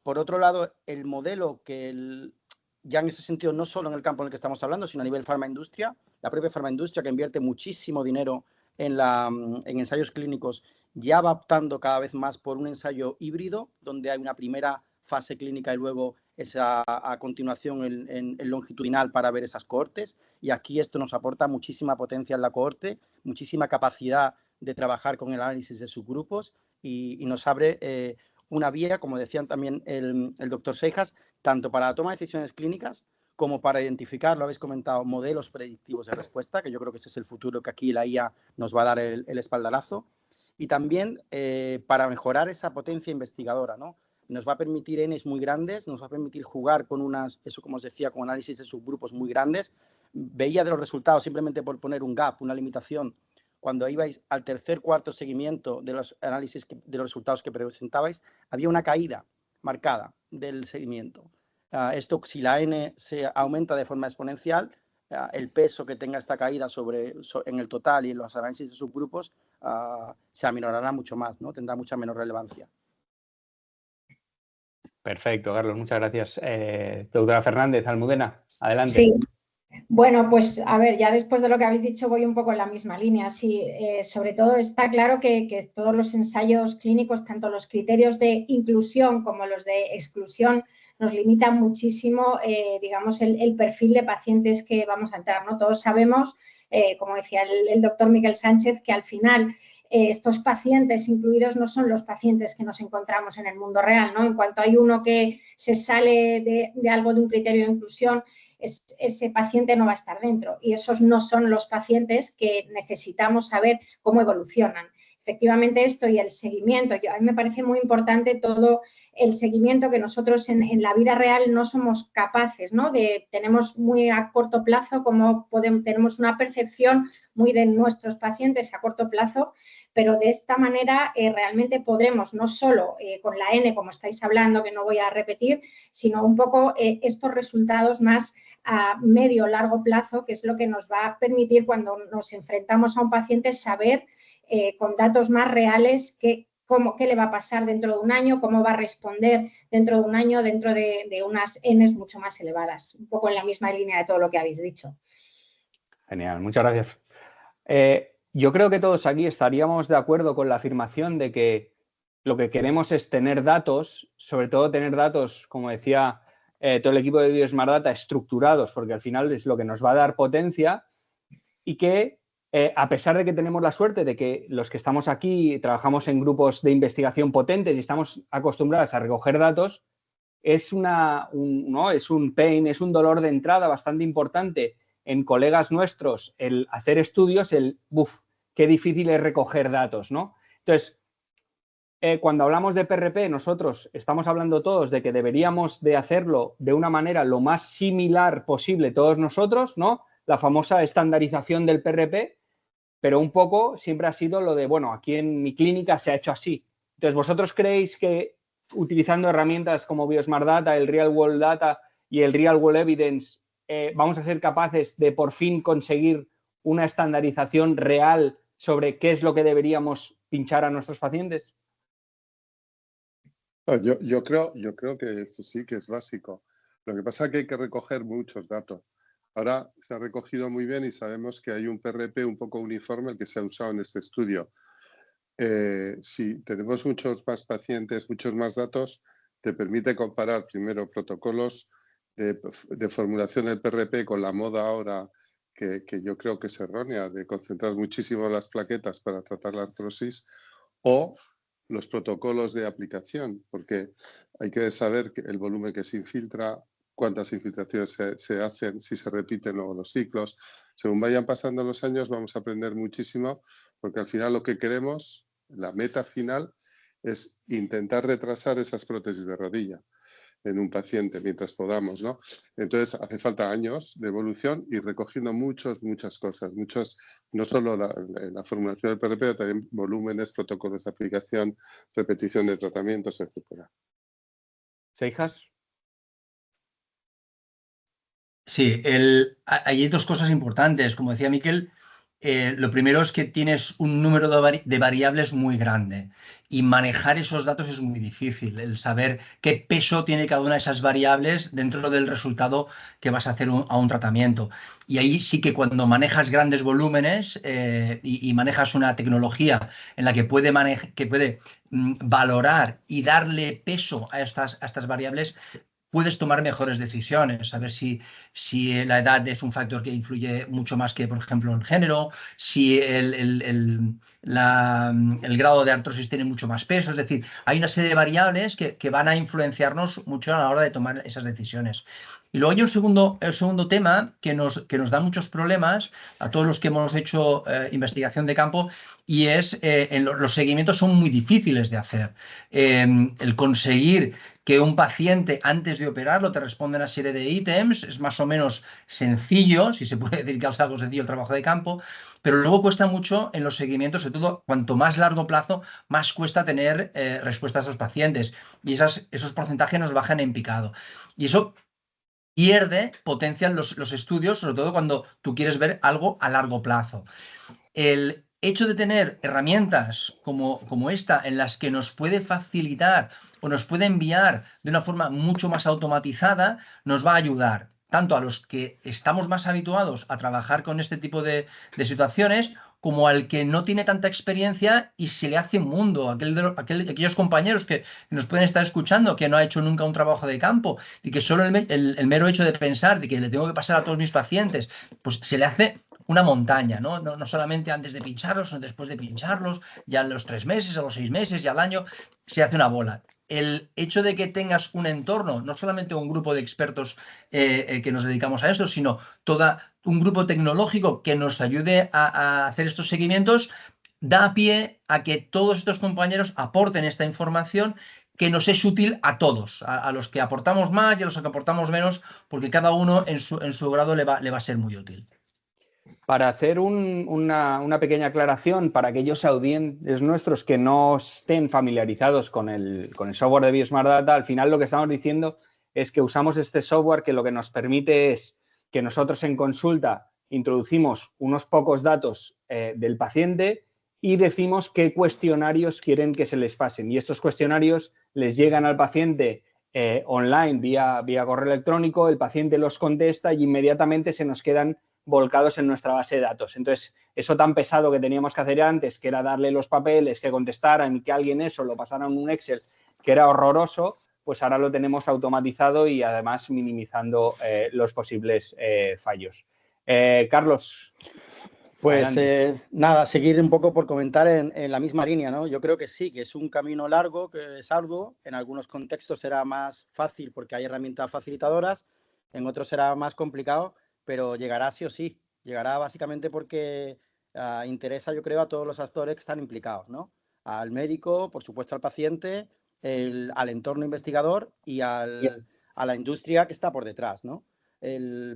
Por otro lado, el modelo que ya en ese sentido, no solo en el campo en el que estamos hablando, sino a nivel farmaindustria, la propia farmaindustria que invierte muchísimo dinero en ensayos clínicos, ya va optando cada vez más por un ensayo híbrido, donde hay una primera fase clínica y luego esa a continuación en longitudinal para ver esas cohortes, y aquí esto nos aporta muchísima potencia en la cohorte, muchísima capacidad de trabajar con el análisis de subgrupos y nos abre una vía, como decían también el doctor Seijas, tanto para la toma de decisiones clínicas como para identificar, lo habéis comentado, modelos predictivos de respuesta, que yo creo que ese es el futuro que aquí la IA nos va a dar el espaldarazo, y también para mejorar esa potencia investigadora, ¿no? Nos va a permitir Ns muy grandes, nos va a permitir jugar con eso como os decía, con análisis de subgrupos muy grandes. Veía de los resultados, simplemente por poner un gap, una limitación, cuando ibais al tercer, cuarto seguimiento de los análisis, de los resultados que presentabais, había una caída marcada del seguimiento. Esto, si la N se aumenta de forma exponencial, el peso que tenga esta caída en el total y en los análisis de subgrupos se aminorará mucho más, ¿no? Tendrá mucha menor relevancia. Perfecto, Carlos, muchas gracias. Doctora Fernández, Almudena, adelante. Sí. Bueno, pues a ver, ya después de lo que habéis dicho voy un poco en la misma línea. Sí, sobre todo está claro que todos los ensayos clínicos, tanto los criterios de inclusión como los de exclusión, nos limitan muchísimo, digamos, el perfil de pacientes que vamos a entrar, ¿no? Todos sabemos, como decía el doctor Miquel Sánchez, que al final estos pacientes incluidos no son los pacientes que nos encontramos en el mundo real, ¿no? En cuanto hay uno que se sale de algo de un criterio de inclusión, ese paciente no va a estar dentro y esos no son los pacientes que necesitamos saber cómo evolucionan. Efectivamente, esto y el seguimiento, a mí me parece muy importante todo el seguimiento que nosotros en la vida real no somos capaces, ¿no? Tenemos muy a corto plazo, tenemos una percepción muy de nuestros pacientes a corto plazo, pero de esta manera realmente podremos, no solo con la N, como estáis hablando, que no voy a repetir, sino un poco estos resultados más a medio o largo plazo, que es lo que nos va a permitir cuando nos enfrentamos a un paciente saber con datos más reales qué le va a pasar dentro de un año, cómo va a responder dentro de un año, dentro de unas Ns mucho más elevadas, un poco en la misma línea de todo lo que habéis dicho. Genial, muchas gracias. Yo creo que todos aquí estaríamos de acuerdo con la afirmación de que lo que queremos es tener datos, sobre todo tener datos, como decía todo el equipo de BioSmart Data, estructurados, porque al final es lo que nos va a dar potencia y que a pesar de que tenemos la suerte de que los que estamos aquí trabajamos en grupos de investigación potentes y estamos acostumbrados a recoger datos, es un pain, es un dolor de entrada bastante importante en colegas nuestros el hacer estudios, qué difícil es recoger datos, ¿no? Entonces, cuando hablamos de PRP, nosotros estamos hablando todos de que deberíamos de hacerlo de una manera lo más similar posible todos nosotros, ¿no? La famosa estandarización del PRP, pero un poco siempre ha sido lo de, bueno, aquí en mi clínica se ha hecho así. Entonces, ¿vosotros creéis que utilizando herramientas como Biosmart Data, el Real World Data y el Real World Evidence, vamos a ser capaces de por fin conseguir una estandarización real sobre qué es lo que deberíamos pinchar a nuestros pacientes? Yo creo que esto sí que es básico. Lo que pasa es que hay que recoger muchos datos. Ahora se ha recogido muy bien y sabemos que hay un PRP un poco uniforme el que se ha usado en este estudio. Si tenemos muchos más pacientes, muchos más datos, te permite comparar primero protocolos de formulación del PRP con la moda ahora, que yo creo que es errónea, de concentrar muchísimo las plaquetas para tratar la artrosis, o los protocolos de aplicación, porque hay que saber el volumen que se infiltra, cuántas infiltraciones se hacen, si se repiten luego los ciclos. Según vayan pasando los años vamos a aprender muchísimo, porque al final lo que queremos, la meta final, es intentar retrasar esas prótesis de rodilla en un paciente mientras podamos, ¿no? Entonces hace falta años de evolución y recogiendo muchas cosas, no solo la formulación del PRP, pero también volúmenes, protocolos de aplicación, repetición de tratamientos, etcétera. ¿Seijas? Sí, hay dos cosas importantes. Como decía Miquel, lo primero es que tienes un número de variables muy grande y manejar esos datos es muy difícil. El saber qué peso tiene cada una de esas variables dentro del resultado que vas a hacer a un tratamiento. Y ahí sí que cuando manejas grandes volúmenes y manejas una tecnología en la que puede valorar y darle peso a estas variables, puedes tomar mejores decisiones, saber si la edad es un factor que influye mucho más que, por ejemplo, el género, si el grado de artrosis tiene mucho más peso. Es decir, hay una serie de variables que van a influenciarnos mucho a la hora de tomar esas decisiones. Y luego hay un segundo tema que nos da muchos problemas a todos los que hemos hecho investigación de campo, y es los seguimientos son muy difíciles de hacer. El conseguir que un paciente antes de operarlo te responda una serie de ítems es más o menos sencillo, si se puede decir que es algo sencillo el trabajo de campo, pero luego cuesta mucho en los seguimientos, sobre todo cuanto más largo plazo, más cuesta tener respuestas a los pacientes, y esos porcentajes nos bajan en picado. Y eso potencian los estudios, sobre todo cuando tú quieres ver algo a largo plazo. El hecho de tener herramientas como esta, en las que nos puede facilitar o nos puede enviar de una forma mucho más automatizada, nos va a ayudar tanto a los que estamos más habituados a trabajar con este tipo de situaciones, como al que no tiene tanta experiencia y se le hace un mundo, aquellos compañeros que nos pueden estar escuchando, que no ha hecho nunca un trabajo de campo y que solo el mero hecho de pensar de que le tengo que pasar a todos mis pacientes, pues se le hace una montaña, ¿no? No solamente antes de pincharlos, sino después de pincharlos, ya a los 3 meses, a los 6 meses, ya al año, se hace una bola. El hecho de que tengas un entorno, no solamente un grupo de expertos que nos dedicamos a esto, sino un grupo tecnológico que nos ayude a hacer estos seguimientos, da pie a que todos estos compañeros aporten esta información que nos es útil a todos, a los que aportamos más y a los que aportamos menos, porque cada uno en su grado le va a ser muy útil. Para hacer una pequeña aclaración para aquellos audientes nuestros que no estén familiarizados con el software de Biosmart Data, al final lo que estamos diciendo es que usamos este software que lo que nos permite es que nosotros en consulta introducimos unos pocos datos del paciente y decimos qué cuestionarios quieren que se les pasen. Y estos cuestionarios les llegan al paciente online vía correo electrónico, el paciente los contesta y inmediatamente se nos quedan volcados en nuestra base de datos. Entonces, eso tan pesado que teníamos que hacer antes, que era darle los papeles, que contestaran y que alguien eso lo pasara en un Excel, que era horroroso, pues ahora lo tenemos automatizado y además minimizando los posibles fallos. Carlos. Pues nada, seguir un poco por comentar en la misma línea, ¿no? Yo creo que sí, que es un camino largo, que es arduo. En algunos contextos será más fácil porque hay herramientas facilitadoras, en otros será más complicado, pero llegará sí o sí. Llegará básicamente porque interesa, yo creo, a todos los actores que están implicados, ¿no? Al médico, por supuesto al paciente, al entorno investigador y a la industria que está por detrás, ¿no?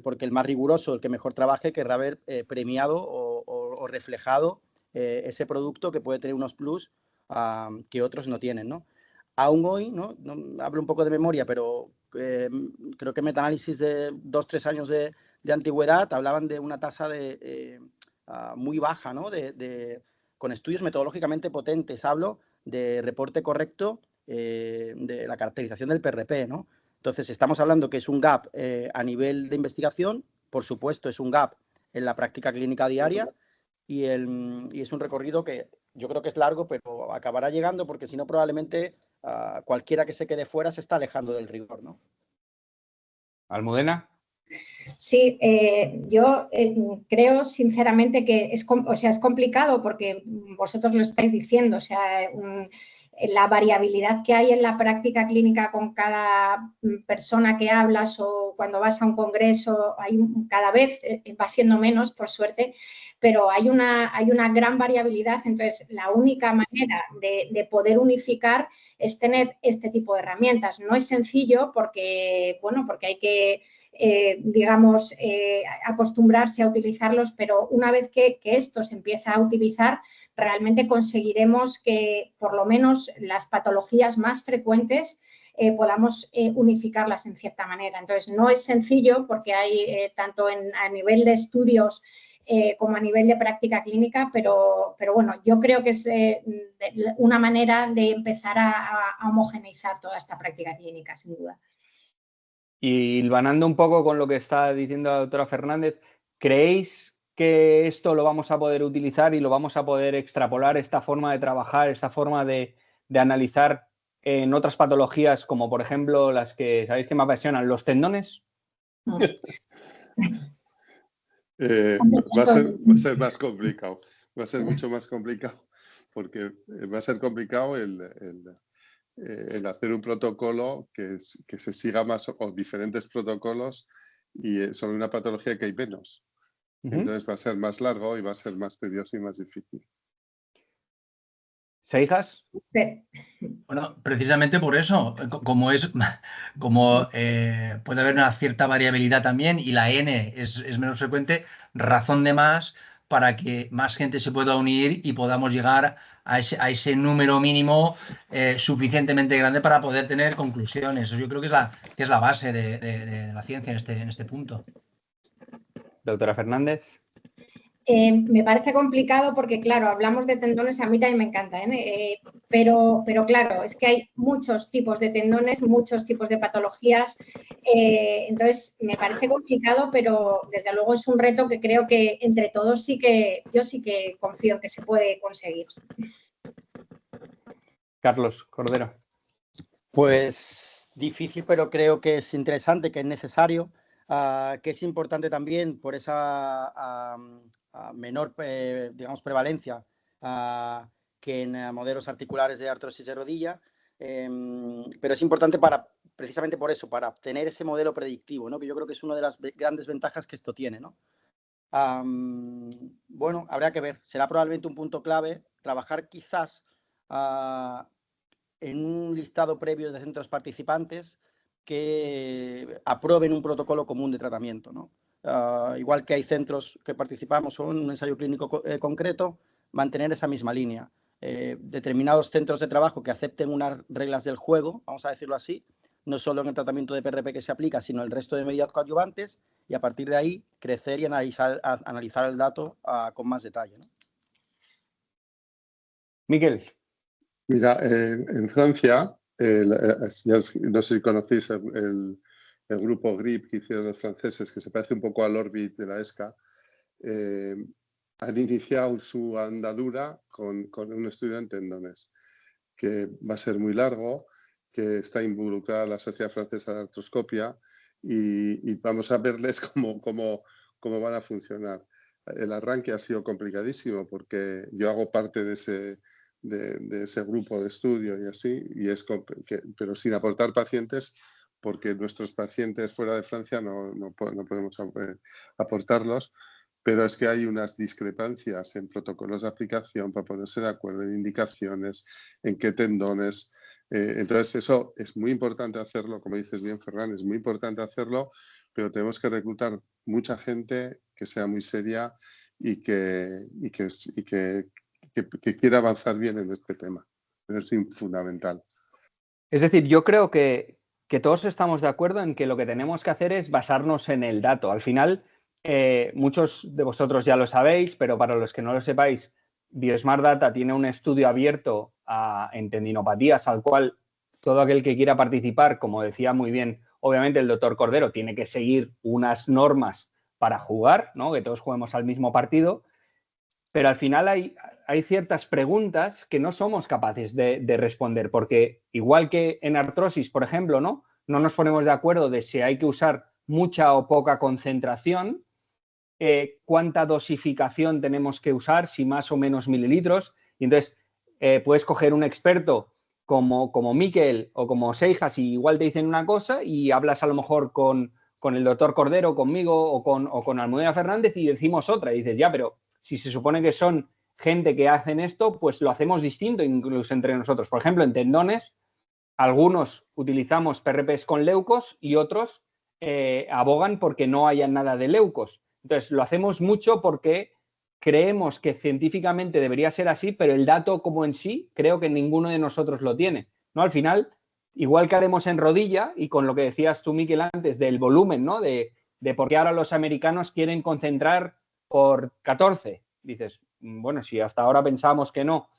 Porque el más riguroso, el que mejor trabaje, querrá ver premiado o reflejado ese producto que puede tener unos plus que otros no tienen, ¿no? Aún hoy, ¿no? Hablo un poco de memoria, pero creo que metaanálisis de 2-3 años de antigüedad hablaban de una tasa muy baja, ¿no? Con estudios metodológicamente potentes, hablo de reporte correcto de la caracterización del PRP, ¿no? Entonces, estamos hablando que es un gap a nivel de investigación, por supuesto, es un gap en la práctica clínica diaria y es un recorrido que yo creo que es largo, pero acabará llegando porque si no, probablemente cualquiera que se quede fuera se está alejando del rigor, ¿no? Almudena. Sí, yo creo sinceramente que es complicado porque vosotros lo estáis diciendo, o sea, la variabilidad que hay en la práctica clínica con cada persona que hablas o cuando vas a un congreso, cada vez va siendo menos, por suerte, pero hay una gran variabilidad. Entonces, la única manera de poder unificar es tener este tipo de herramientas. No es sencillo porque, bueno, porque hay que, digamos, acostumbrarse a utilizarlos, pero una vez que esto se empieza a utilizar, realmente conseguiremos que por lo menos las patologías más frecuentes podamos unificarlas en cierta manera. Entonces, no es sencillo porque hay tanto a nivel de estudios como a nivel de práctica clínica, pero bueno, yo creo que es una manera de empezar a homogeneizar toda esta práctica clínica, sin duda. Y hilvanando un poco con lo que está diciendo la doctora Fernández, ¿creéis que esto lo vamos a poder utilizar y lo vamos a poder extrapolar, esta forma de trabajar, esta forma de analizar en otras patologías, como por ejemplo las que sabéis que me apasionan, los tendones? Va a ser más complicado, va a ser mucho más complicado, porque va a ser complicado el hacer un protocolo que se siga más o diferentes protocolos y sobre una patología que hay menos. Entonces va a ser más largo y va a ser más tedioso y más difícil. ¿Seijas? Bueno, precisamente por eso, como puede haber una cierta variabilidad también y la N es menos frecuente, razón de más para que más gente se pueda unir y podamos llegar a ese número mínimo suficientemente grande para poder tener conclusiones. Yo creo que es la base de la ciencia en este punto. Doctora Fernández. Me parece complicado porque, claro, hablamos de tendones, a mí también me encanta, pero claro, es que hay muchos tipos de tendones, muchos tipos de patologías, entonces me parece complicado, pero desde luego es un reto que creo que entre todos yo sí que confío en que se puede conseguir. Carlos Cordero. Pues difícil, pero creo que es interesante, que es necesario, que es importante también por esa menor, digamos, prevalencia que en modelos articulares de artrosis de rodilla, pero es importante precisamente por eso, para obtener ese modelo predictivo, ¿no? Que yo creo que es una de las grandes ventajas que esto tiene, ¿no? Bueno, habrá que ver, será probablemente un punto clave, trabajar quizás en un listado previo de centros participantes que aprueben un protocolo común de tratamiento, ¿no? Igual que hay centros que participamos o en un ensayo clínico concreto, mantener esa misma línea. Determinados centros de trabajo que acepten unas reglas del juego, vamos a decirlo así, no solo en el tratamiento de PRP que se aplica, sino el resto de medidas coadyuvantes, y a partir de ahí crecer y analizar el dato con más detalle, ¿no? Miguel. Mira, en Francia, no sé si conocéis el grupo GRIP que hicieron los franceses, que se parece un poco al Orbit de la ESCA, han iniciado su andadura con un estudio en tendones, que va a ser muy largo, que está involucrada la Sociedad Francesa de Artroscopia y vamos a verles cómo van a funcionar. el arranque ha sido complicadísimo porque yo hago parte de ese grupo de estudio y así, pero sin aportar pacientes, porque nuestros pacientes fuera de Francia no podemos aportarlos, pero es que hay unas discrepancias en protocolos de aplicación para ponerse de acuerdo en indicaciones, en qué tendones. Entonces eso es muy importante hacerlo, como dices bien, Ferran, es muy importante hacerlo, pero tenemos que reclutar mucha gente que sea muy seria y que quiera avanzar bien en este tema. Eso es fundamental. Es decir, yo creo que todos estamos de acuerdo en que lo que tenemos que hacer es basarnos en el dato. Al final, muchos de vosotros ya lo sabéis, pero para los que no lo sepáis, Biosmart Data tiene un estudio abierto en tendinopatías al cual todo aquel que quiera participar, como decía muy bien, obviamente el doctor Cordero tiene que seguir unas normas para jugar, ¿no? Que todos juguemos al mismo partido, pero al final hay ciertas preguntas que no somos capaces de responder, porque igual que en artrosis, por ejemplo, no nos ponemos de acuerdo de si hay que usar mucha o poca concentración, cuánta dosificación tenemos que usar, si más o menos mililitros. Y entonces puedes coger un experto como Miquel o como Seijas y igual te dicen una cosa y hablas a lo mejor con el doctor Cordero, conmigo o con Almudena Fernández y decimos otra. Y dices, ya, pero si se supone que son gente que hacen esto, pues lo hacemos distinto incluso entre nosotros. Por ejemplo, en tendones, algunos utilizamos PRPs con leucos y otros abogan porque no haya nada de leucos. Entonces, lo hacemos mucho porque creemos que científicamente debería ser así, pero el dato como en sí creo que ninguno de nosotros lo tiene, ¿no? Al final, igual que haremos en rodilla y con lo que decías tú, Miquel, antes del volumen, ¿no? De por qué ahora los americanos quieren concentrar por 14. Dices, bueno, si hasta ahora pensábamos que no,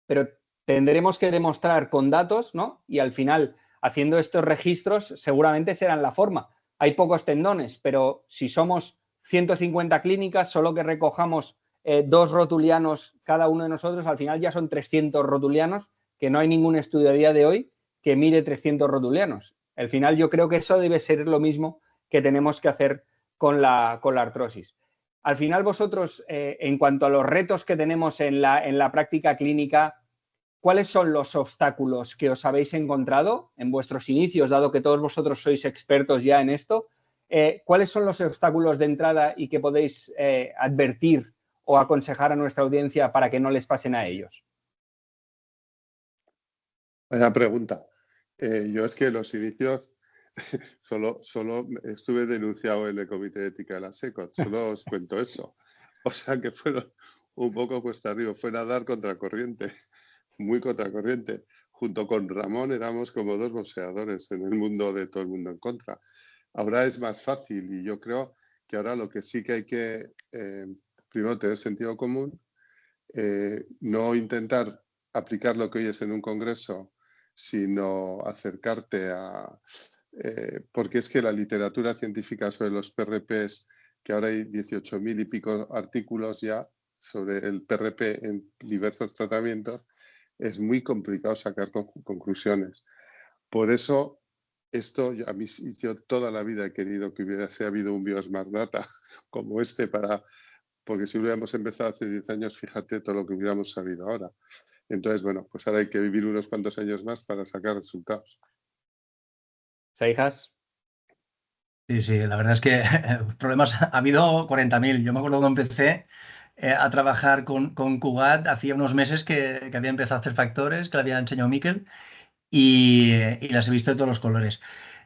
pero tendremos que demostrar con datos, ¿no? Y al final, haciendo estos registros, seguramente serán la forma. Hay pocos tendones, pero si somos 150 clínicas, solo que recojamos 2 rotulianos cada uno de nosotros, al final ya son 300 rotulianos, que no hay ningún estudio a día de hoy que mire 300 rotulianos. Al final yo creo que eso debe ser lo mismo que tenemos que hacer con la artrosis. Al final vosotros, en cuanto a los retos que tenemos en la práctica clínica, ¿cuáles son los obstáculos que os habéis encontrado en vuestros inicios, dado que todos vosotros sois expertos ya en esto? ¿Cuáles son los obstáculos de entrada y que podéis advertir o aconsejar a nuestra audiencia para que no les pasen a ellos? Vaya pregunta. Yo es que los inicios solo estuve denunciado en el Comité de Ética de la SECOT, solo os cuento eso. O sea que fueron un poco cuesta arriba, fue nadar contracorriente, muy contracorriente. Junto con Ramón éramos como 2 boxeadores en el mundo de todo el mundo en contra. Ahora es más fácil y yo creo que ahora lo que sí que hay que, primero, tener sentido común, no intentar aplicar lo que oyes en un congreso, sino acercarte porque es que la literatura científica sobre los PRPs, que ahora hay 18.000 y pico artículos ya sobre el PRP en diversos tratamientos, es muy complicado sacar conclusiones. Por eso, yo toda la vida he querido que hubiese habido un Biosmart Data como este, porque si hubiéramos empezado hace 10 años, fíjate todo lo que hubiéramos sabido ahora. Entonces, bueno, pues ahora hay que vivir unos cuantos años más para sacar resultados. ¿Seijas? Sí, la verdad es que problemas ha habido 40.000. Yo me acuerdo cuando empecé a trabajar con Cugat, hacía unos meses que había empezado a hacer factores, que le había enseñado Miquel, y las he visto de todos los colores.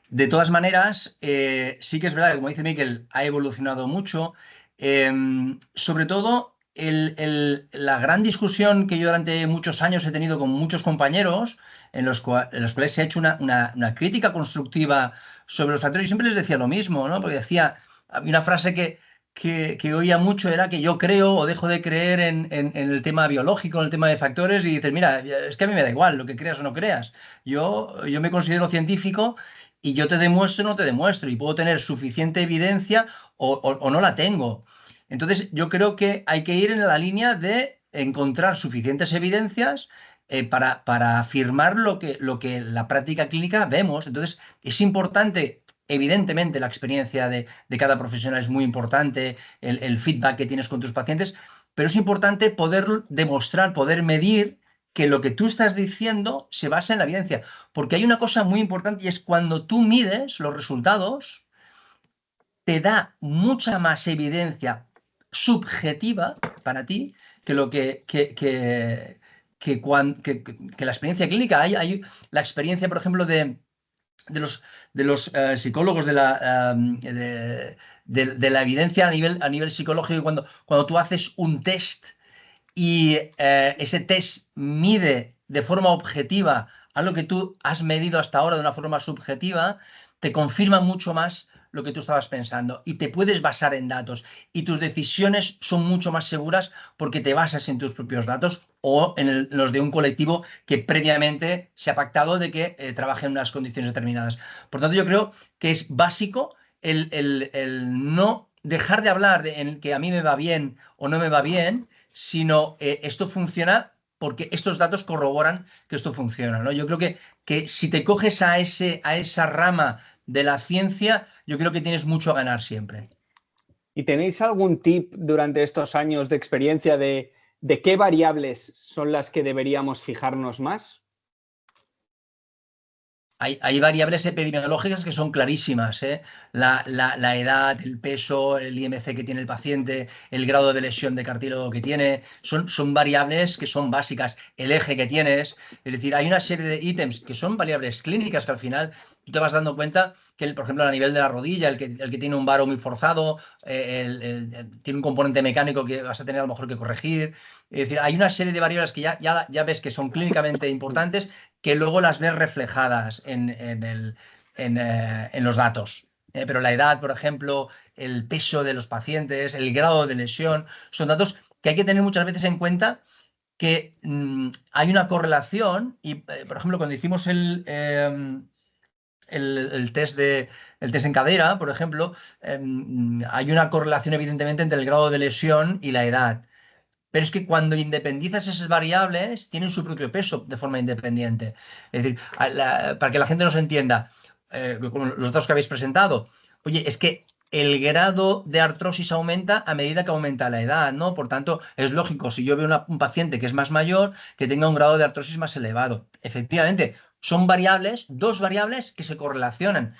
De todas maneras, sí que es verdad que, como dice Miquel, ha evolucionado mucho. Sobre todo, la gran discusión que yo durante muchos años he tenido con muchos compañeros, en los cuales se ha hecho una crítica constructiva sobre los factores, yo siempre les decía lo mismo, ¿no? Porque había una frase que oía mucho, era que yo creo o dejo de creer en el tema biológico, en el tema de factores, y dices, mira, es que a mí me da igual lo que creas o no creas. Yo me considero científico y yo te demuestro o no te demuestro, y puedo tener suficiente evidencia o no la tengo. Entonces, yo creo que hay que ir en la línea de encontrar suficientes evidencias para afirmar lo que en la práctica clínica vemos. Entonces, es importante evidentemente la experiencia de cada profesional es muy importante, el feedback que tienes con tus pacientes, pero es importante poder demostrar, poder medir que lo que tú estás diciendo se basa en la evidencia. Porque hay una cosa muy importante y es cuando tú mides los resultados, te da mucha más evidencia subjetiva para ti que lo que la experiencia clínica. Hay la experiencia, por ejemplo, de los psicólogos de la evidencia a nivel psicológico, cuando tú haces un test y ese test mide de forma objetiva algo que tú has medido hasta ahora de una forma subjetiva, te confirma mucho más lo que tú estabas pensando y te puedes basar en datos y tus decisiones son mucho más seguras porque te basas en tus propios datos o en los de un colectivo que previamente se ha pactado de que trabaje en unas condiciones determinadas. Por tanto, yo creo que es básico el no dejar de hablar en que a mí me va bien o no me va bien, sino esto funciona porque estos datos corroboran que esto funciona, ¿no? Yo creo que si te coges a esa rama de la ciencia, yo creo que tienes mucho a ganar siempre. ¿Y tenéis algún tip durante estos años de experiencia de qué variables son las que deberíamos fijarnos más? Hay variables epidemiológicas que son clarísimas, ¿eh? La edad, el peso, el IMC que tiene el paciente, el grado de lesión de cartílago que tiene, son variables que son básicas. El eje que tienes, es decir, hay una serie de ítems que son variables clínicas que al final tú te vas dando cuenta que, por ejemplo, a nivel de la rodilla, el que tiene un varo muy forzado, tiene un componente mecánico que vas a tener a lo mejor que corregir. Es decir, hay una serie de variables que ya ves que son clínicamente importantes, que luego las ves reflejadas en los datos. Pero la edad, por ejemplo, el peso de los pacientes, el grado de lesión, son datos que hay que tener muchas veces en cuenta que hay una correlación y, por ejemplo, cuando hicimos el test en cadera, por ejemplo, hay una correlación evidentemente entre el grado de lesión y la edad. Pero es que cuando independizas esas variables, tienen su propio peso de forma independiente. Es decir, para que la gente nos entienda, como los datos que habéis presentado, oye, es que el grado de artrosis aumenta a medida que aumenta la edad, ¿no? Por tanto, es lógico, si yo veo un paciente que es más mayor, que tenga un grado de artrosis más elevado. Efectivamente, son variables, dos variables que se correlacionan,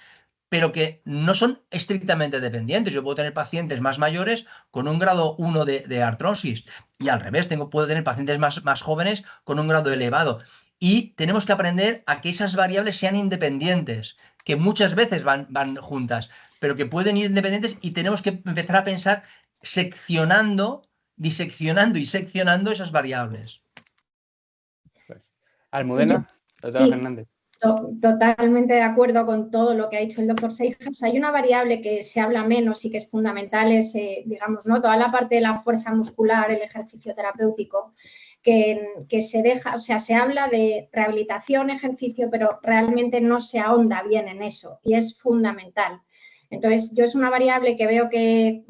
pero que no son estrictamente dependientes. Yo puedo tener pacientes más mayores con un grado 1 de artrosis y al revés, puedo tener pacientes más jóvenes con un grado elevado. Y tenemos que aprender a que esas variables sean independientes, que muchas veces van juntas, pero que pueden ir independientes y tenemos que empezar a pensar diseccionando y seccionando esas variables. Almudena, doctora Fernández. Totalmente de acuerdo con todo lo que ha dicho el doctor Seijas. Hay una variable que se habla menos y que es fundamental, es, digamos, ¿no? Toda la parte de la fuerza muscular, el ejercicio terapéutico, que se deja, o sea, se habla de rehabilitación, ejercicio, pero realmente no se ahonda bien en eso y es fundamental. Entonces, yo es una variable que veo que,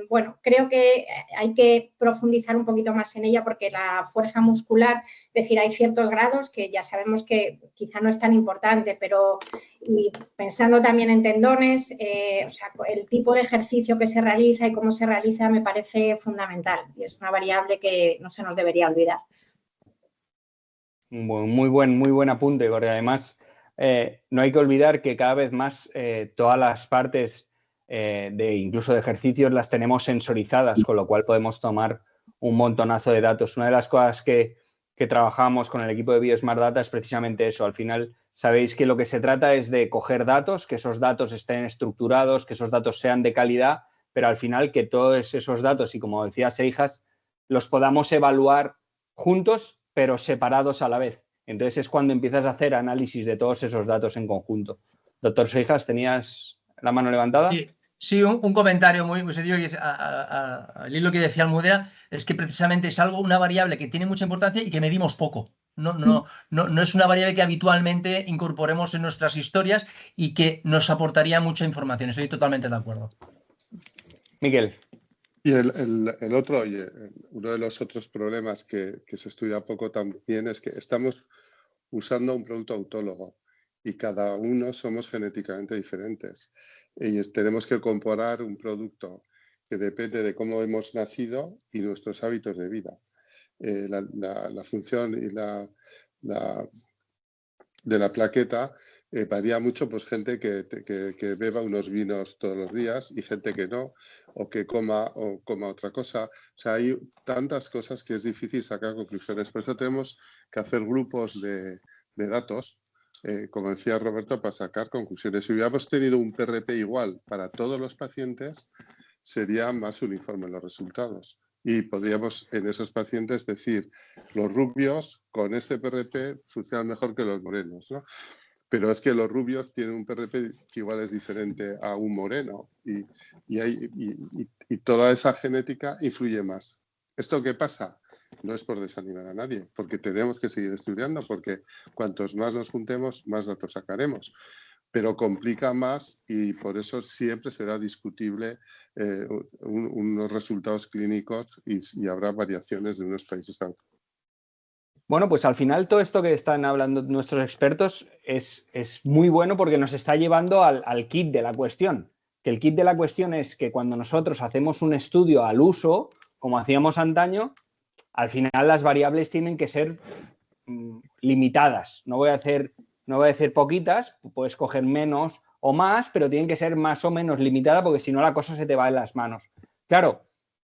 bueno, creo que hay que profundizar un poquito más en ella porque la fuerza muscular, es decir, hay ciertos grados que ya sabemos que quizá no es tan importante, pero y pensando también en tendones, o sea, el tipo de ejercicio que se realiza y cómo se realiza me parece fundamental y es una variable que no se nos debería olvidar. Muy buen apunte, porque además no hay que olvidar que cada vez más todas las partes incluso de ejercicios las tenemos sensorizadas, con lo cual podemos tomar un montonazo de datos. Una de las cosas que trabajamos con el equipo de BioSmart Data es precisamente eso. Al final sabéis que lo que se trata es de coger datos, que esos datos estén estructurados, que esos datos sean de calidad, pero al final que todos esos datos, y como decía Seijas, los podamos evaluar juntos pero separados a la vez. Entonces es cuando empiezas a hacer análisis de todos esos datos en conjunto. Doctor Seijas, ¿tenías la mano levantada? Sí, un comentario muy sencillo y al hilo que decía Almudena, es que precisamente es una variable que tiene mucha importancia y que medimos poco. No es una variable que habitualmente incorporemos en nuestras historias y que nos aportaría mucha información. Estoy totalmente de acuerdo. Miguel. Y el otro, oye, uno de los otros problemas que se estudia poco también es que estamos usando un producto autólogo y cada uno somos genéticamente diferentes. Y tenemos que comparar un producto que depende de cómo hemos nacido y nuestros hábitos de vida. La función y de la plaqueta varía mucho, pues gente que beba unos vinos todos los días y gente que no, o que coma otra cosa. O sea, hay tantas cosas que es difícil sacar conclusiones. Por eso tenemos que hacer grupos de datos, como decía Roberto, para sacar conclusiones. Si hubiéramos tenido un PRP igual para todos los pacientes, sería más uniforme los resultados. Y podríamos en esos pacientes decir, los rubios con este PRP funcionan mejor que los morenos, ¿no? Pero es que los rubios tienen un PRP que igual es diferente a un moreno y toda esa genética influye más. ¿Esto qué pasa? No es por desanimar a nadie, porque tenemos que seguir estudiando, porque cuantos más nos juntemos, más datos sacaremos. Pero complica más y por eso siempre será discutible unos resultados clínicos y habrá variaciones de unos países a otros. Bueno, pues al final todo esto que están hablando nuestros expertos es muy bueno porque nos está llevando al kit de la cuestión. Que el kit de la cuestión es que cuando nosotros hacemos un estudio al uso, como hacíamos antaño, al final las variables tienen que ser limitadas. No voy a decir poquitas, puedes coger menos o más, pero tienen que ser más o menos limitadas porque si no la cosa se te va en las manos. Claro,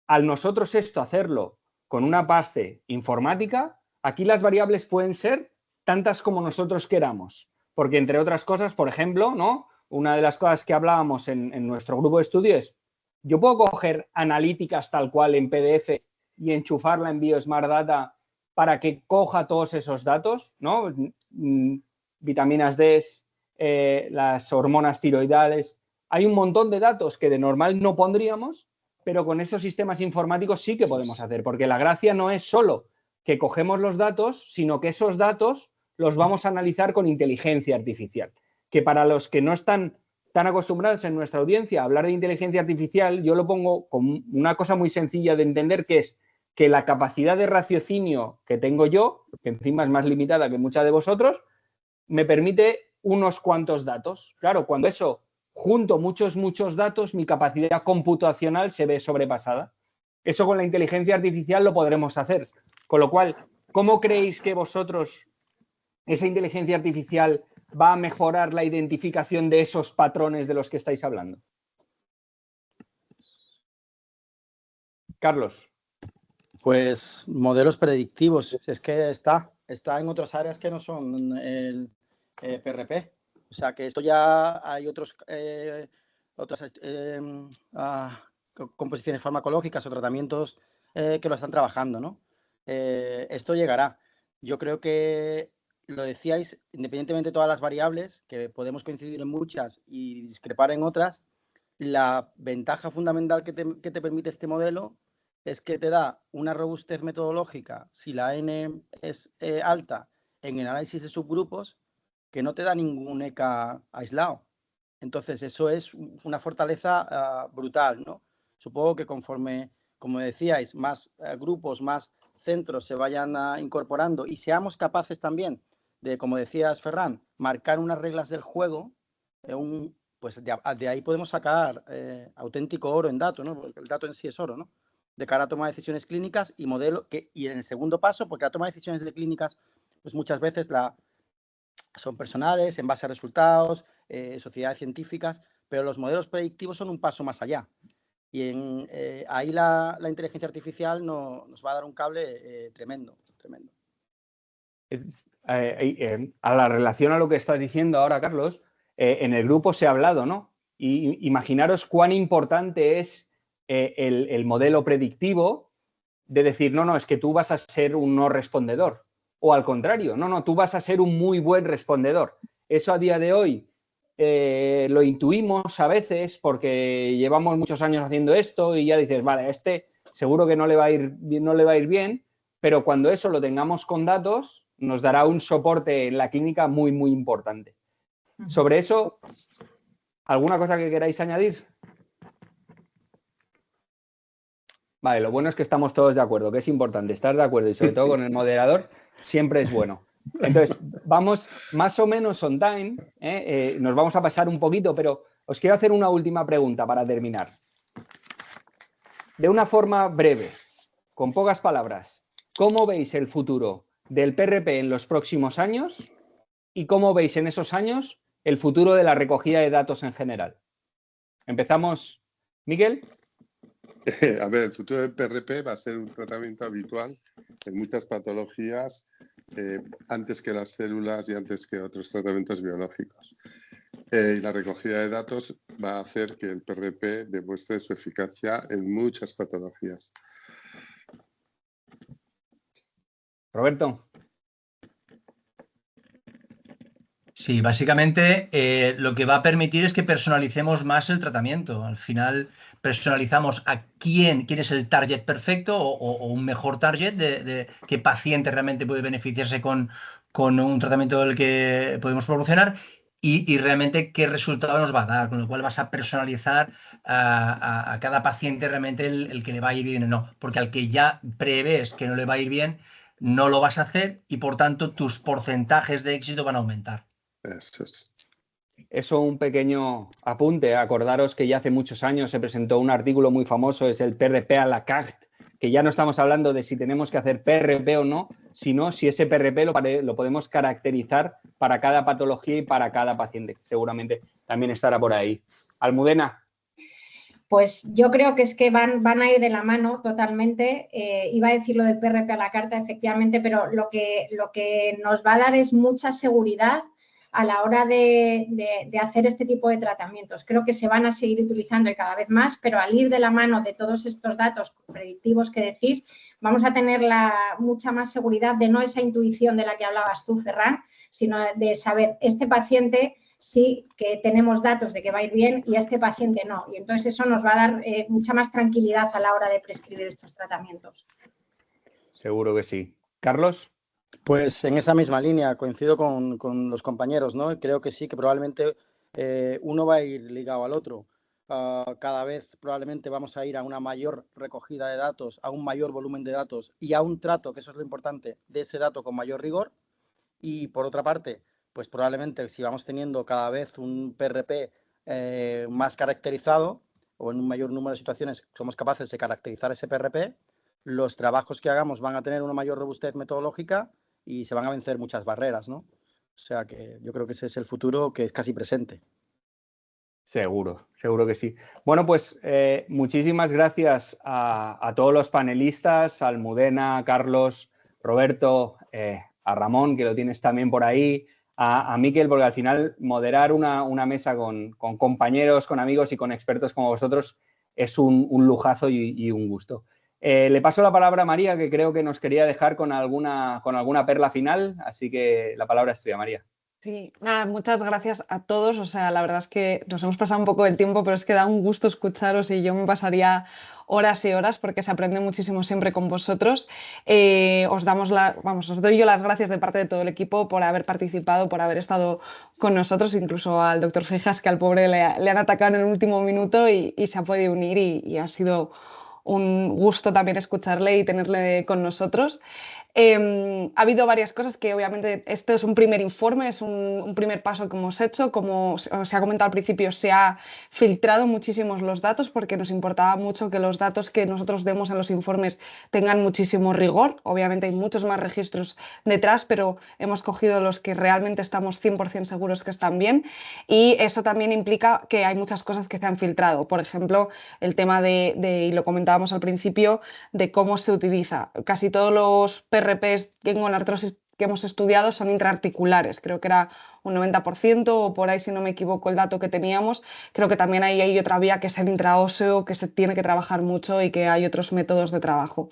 al nosotros esto hacerlo con una base informática, aquí las variables pueden ser tantas como nosotros queramos. Porque entre otras cosas, por ejemplo, ¿no? Una de las cosas que hablábamos en nuestro grupo de estudio es, yo puedo coger analíticas tal cual en PDF y enchufarla en Biosmart Data para que coja todos esos datos, ¿no? Vitaminas D, las hormonas tiroidales. Hay un montón de datos que de normal no pondríamos, pero con estos sistemas informáticos sí que podemos hacer, porque la gracia no es solo que cogemos los datos, sino que esos datos los vamos a analizar con inteligencia artificial. Que para los que no están tan acostumbrados en nuestra audiencia a hablar de inteligencia artificial, yo lo pongo como una cosa muy sencilla de entender, que es que la capacidad de raciocinio que tengo yo, que encima es más limitada que mucha de vosotros, me permite unos cuantos datos. Claro, cuando eso junto muchos datos, mi capacidad computacional se ve sobrepasada. Eso con la inteligencia artificial lo podremos hacer. Con lo cual, ¿cómo creéis que vosotros esa inteligencia artificial va a mejorar la identificación de esos patrones de los que estáis hablando? Carlos. Pues modelos predictivos, es que está en otras áreas que no son el PRP. O sea que esto ya hay otras composiciones farmacológicas o tratamientos que lo están trabajando, ¿no? Esto llegará. Yo creo que lo decíais, independientemente de todas las variables, que podemos coincidir en muchas y discrepar en otras, la ventaja fundamental que te permite este modelo es que te da una robustez metodológica, si la N es alta, en el análisis de subgrupos, que no te da ningún ECA aislado. Entonces, eso es una fortaleza brutal, ¿no? Supongo que conforme, como decíais, más grupos, más centros se vayan incorporando y seamos capaces también de, como decías, Ferran, marcar unas reglas del juego, pues de ahí podemos sacar auténtico oro en datos, ¿no? Porque el dato en sí es oro, ¿no? De cara a toma de decisiones clínicas y modelo y en el segundo paso, porque la toma de decisiones de clínicas, pues muchas veces son personales, en base a resultados, sociedades científicas, pero los modelos predictivos son un paso más allá. Y ahí la inteligencia artificial nos va a dar un cable tremendo. A la relación a lo que estás diciendo ahora, Carlos, en el grupo se ha hablado, ¿no? Y imaginaros cuán importante es el modelo predictivo de decir, no, es que tú vas a ser un no respondedor. O al contrario, no, tú vas a ser un muy buen respondedor. Eso a día de hoy lo intuimos a veces porque llevamos muchos años haciendo esto y ya dices, vale, este seguro que no le va a ir bien, pero cuando eso lo tengamos con datos, nos dará un soporte en la clínica muy, muy importante. Sobre eso, ¿alguna cosa que queráis añadir? Vale, lo bueno es que estamos todos de acuerdo, que es importante estar de acuerdo y sobre todo con el moderador siempre es bueno. Entonces, vamos más o menos on time, nos vamos a pasar un poquito, pero os quiero hacer una última pregunta para terminar. De una forma breve, con pocas palabras, ¿cómo veis el futuro del PRP en los próximos años y cómo veis en esos años el futuro de la recogida de datos en general? Empezamos, Miguel. A ver, el futuro del PRP va a ser un tratamiento habitual en muchas patologías antes que las células y antes que otros tratamientos biológicos. Y la recogida de datos va a hacer que el PRP demuestre su eficacia en muchas patologías. Roberto. Sí, básicamente lo que va a permitir es que personalicemos más el tratamiento. Al final personalizamos a quién es el target perfecto o un mejor target de qué paciente realmente puede beneficiarse con un tratamiento del que podemos proporcionar y realmente qué resultado nos va a dar, con lo cual vas a personalizar a cada paciente realmente el que le va a ir bien o no, porque al que ya prevés que no le va a ir bien, no lo vas a hacer y por tanto tus porcentajes de éxito van a aumentar. Eso es. Eso, un pequeño apunte. Acordaros que ya hace muchos años se presentó un artículo muy famoso, es el PRP à la carte, que ya no estamos hablando de si tenemos que hacer PRP o no, sino si ese PRP lo podemos caracterizar para cada patología y para cada paciente. Seguramente también estará por ahí. Almudena. Pues yo creo que es que van a ir de la mano totalmente. Iba a decir lo del PRP a la carta, efectivamente, pero lo que nos va a dar es mucha seguridad a la hora de hacer este tipo de tratamientos. Creo que se van a seguir utilizando y cada vez más, pero al ir de la mano de todos estos datos predictivos que decís, vamos a tener mucha más seguridad de no esa intuición de la que hablabas tú, Ferran, sino de saber, este paciente sí que tenemos datos de que va a ir bien y a este paciente no. Y entonces eso nos va a dar mucha más tranquilidad a la hora de prescribir estos tratamientos. Seguro que sí. ¿Carlos? Pues en esa misma línea, coincido con los compañeros, ¿no? Creo que sí, que probablemente uno va a ir ligado al otro. Cada vez probablemente vamos a ir a una mayor recogida de datos, a un mayor volumen de datos y a un trato, que eso es lo importante, de ese dato con mayor rigor. Y por otra parte, pues probablemente si vamos teniendo cada vez un PRP más caracterizado o en un mayor número de situaciones somos capaces de caracterizar ese PRP, los trabajos que hagamos van a tener una mayor robustez metodológica y se van a vencer muchas barreras, ¿no? O sea que yo creo que ese es el futuro que es casi presente. Seguro, seguro que sí. Bueno, pues muchísimas gracias a todos los panelistas, a Almudena, Carlos, Roberto, a Ramón, que lo tienes también por ahí, a Miquel, porque al final moderar una mesa con compañeros, con amigos y con expertos como vosotros es un lujazo y un gusto. Le paso la palabra a María, que creo que nos quería dejar con alguna perla final, así que la palabra es tuya, María. Sí, nada, muchas gracias a todos. O sea, la verdad es que nos hemos pasado un poco del tiempo, pero es que da un gusto escucharos y yo me pasaría horas y horas porque se aprende muchísimo siempre con vosotros. Os doy yo las gracias de parte de todo el equipo por haber participado, por haber estado con nosotros, incluso al doctor Fijas, que al pobre le han atacado en el último minuto y se ha podido unir y ha sido un gusto también escucharle y tenerle con nosotros. Ha habido varias cosas que obviamente esto es un primer informe, es un primer paso que hemos hecho. Como se ha comentado al principio, se ha filtrado muchísimos los datos porque nos importaba mucho que los datos que nosotros demos en los informes tengan muchísimo rigor. Obviamente hay muchos más registros detrás, pero hemos cogido los que realmente estamos 100% seguros que están bien, y eso también implica que hay muchas cosas que se han filtrado. Por ejemplo, el tema y lo comentábamos al principio, de cómo se utiliza. Casi todos los PRPs con artrosis que hemos estudiado son intraarticulares, creo que era un 90% o por ahí, si no me equivoco, el dato que teníamos. Creo que también hay otra vía, que es el intraóseo, que se tiene que trabajar mucho y que hay otros métodos de trabajo.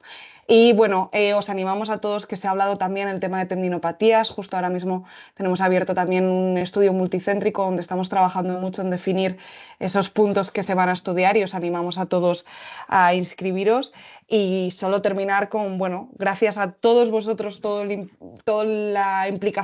Y bueno, os animamos a todos, que se ha hablado también el tema de tendinopatías. Justo ahora mismo tenemos abierto también un estudio multicéntrico donde estamos trabajando mucho en definir esos puntos que se van a estudiar, y os animamos a todos a inscribiros. Y solo terminar con, bueno, gracias a todos vosotros, toda la implicación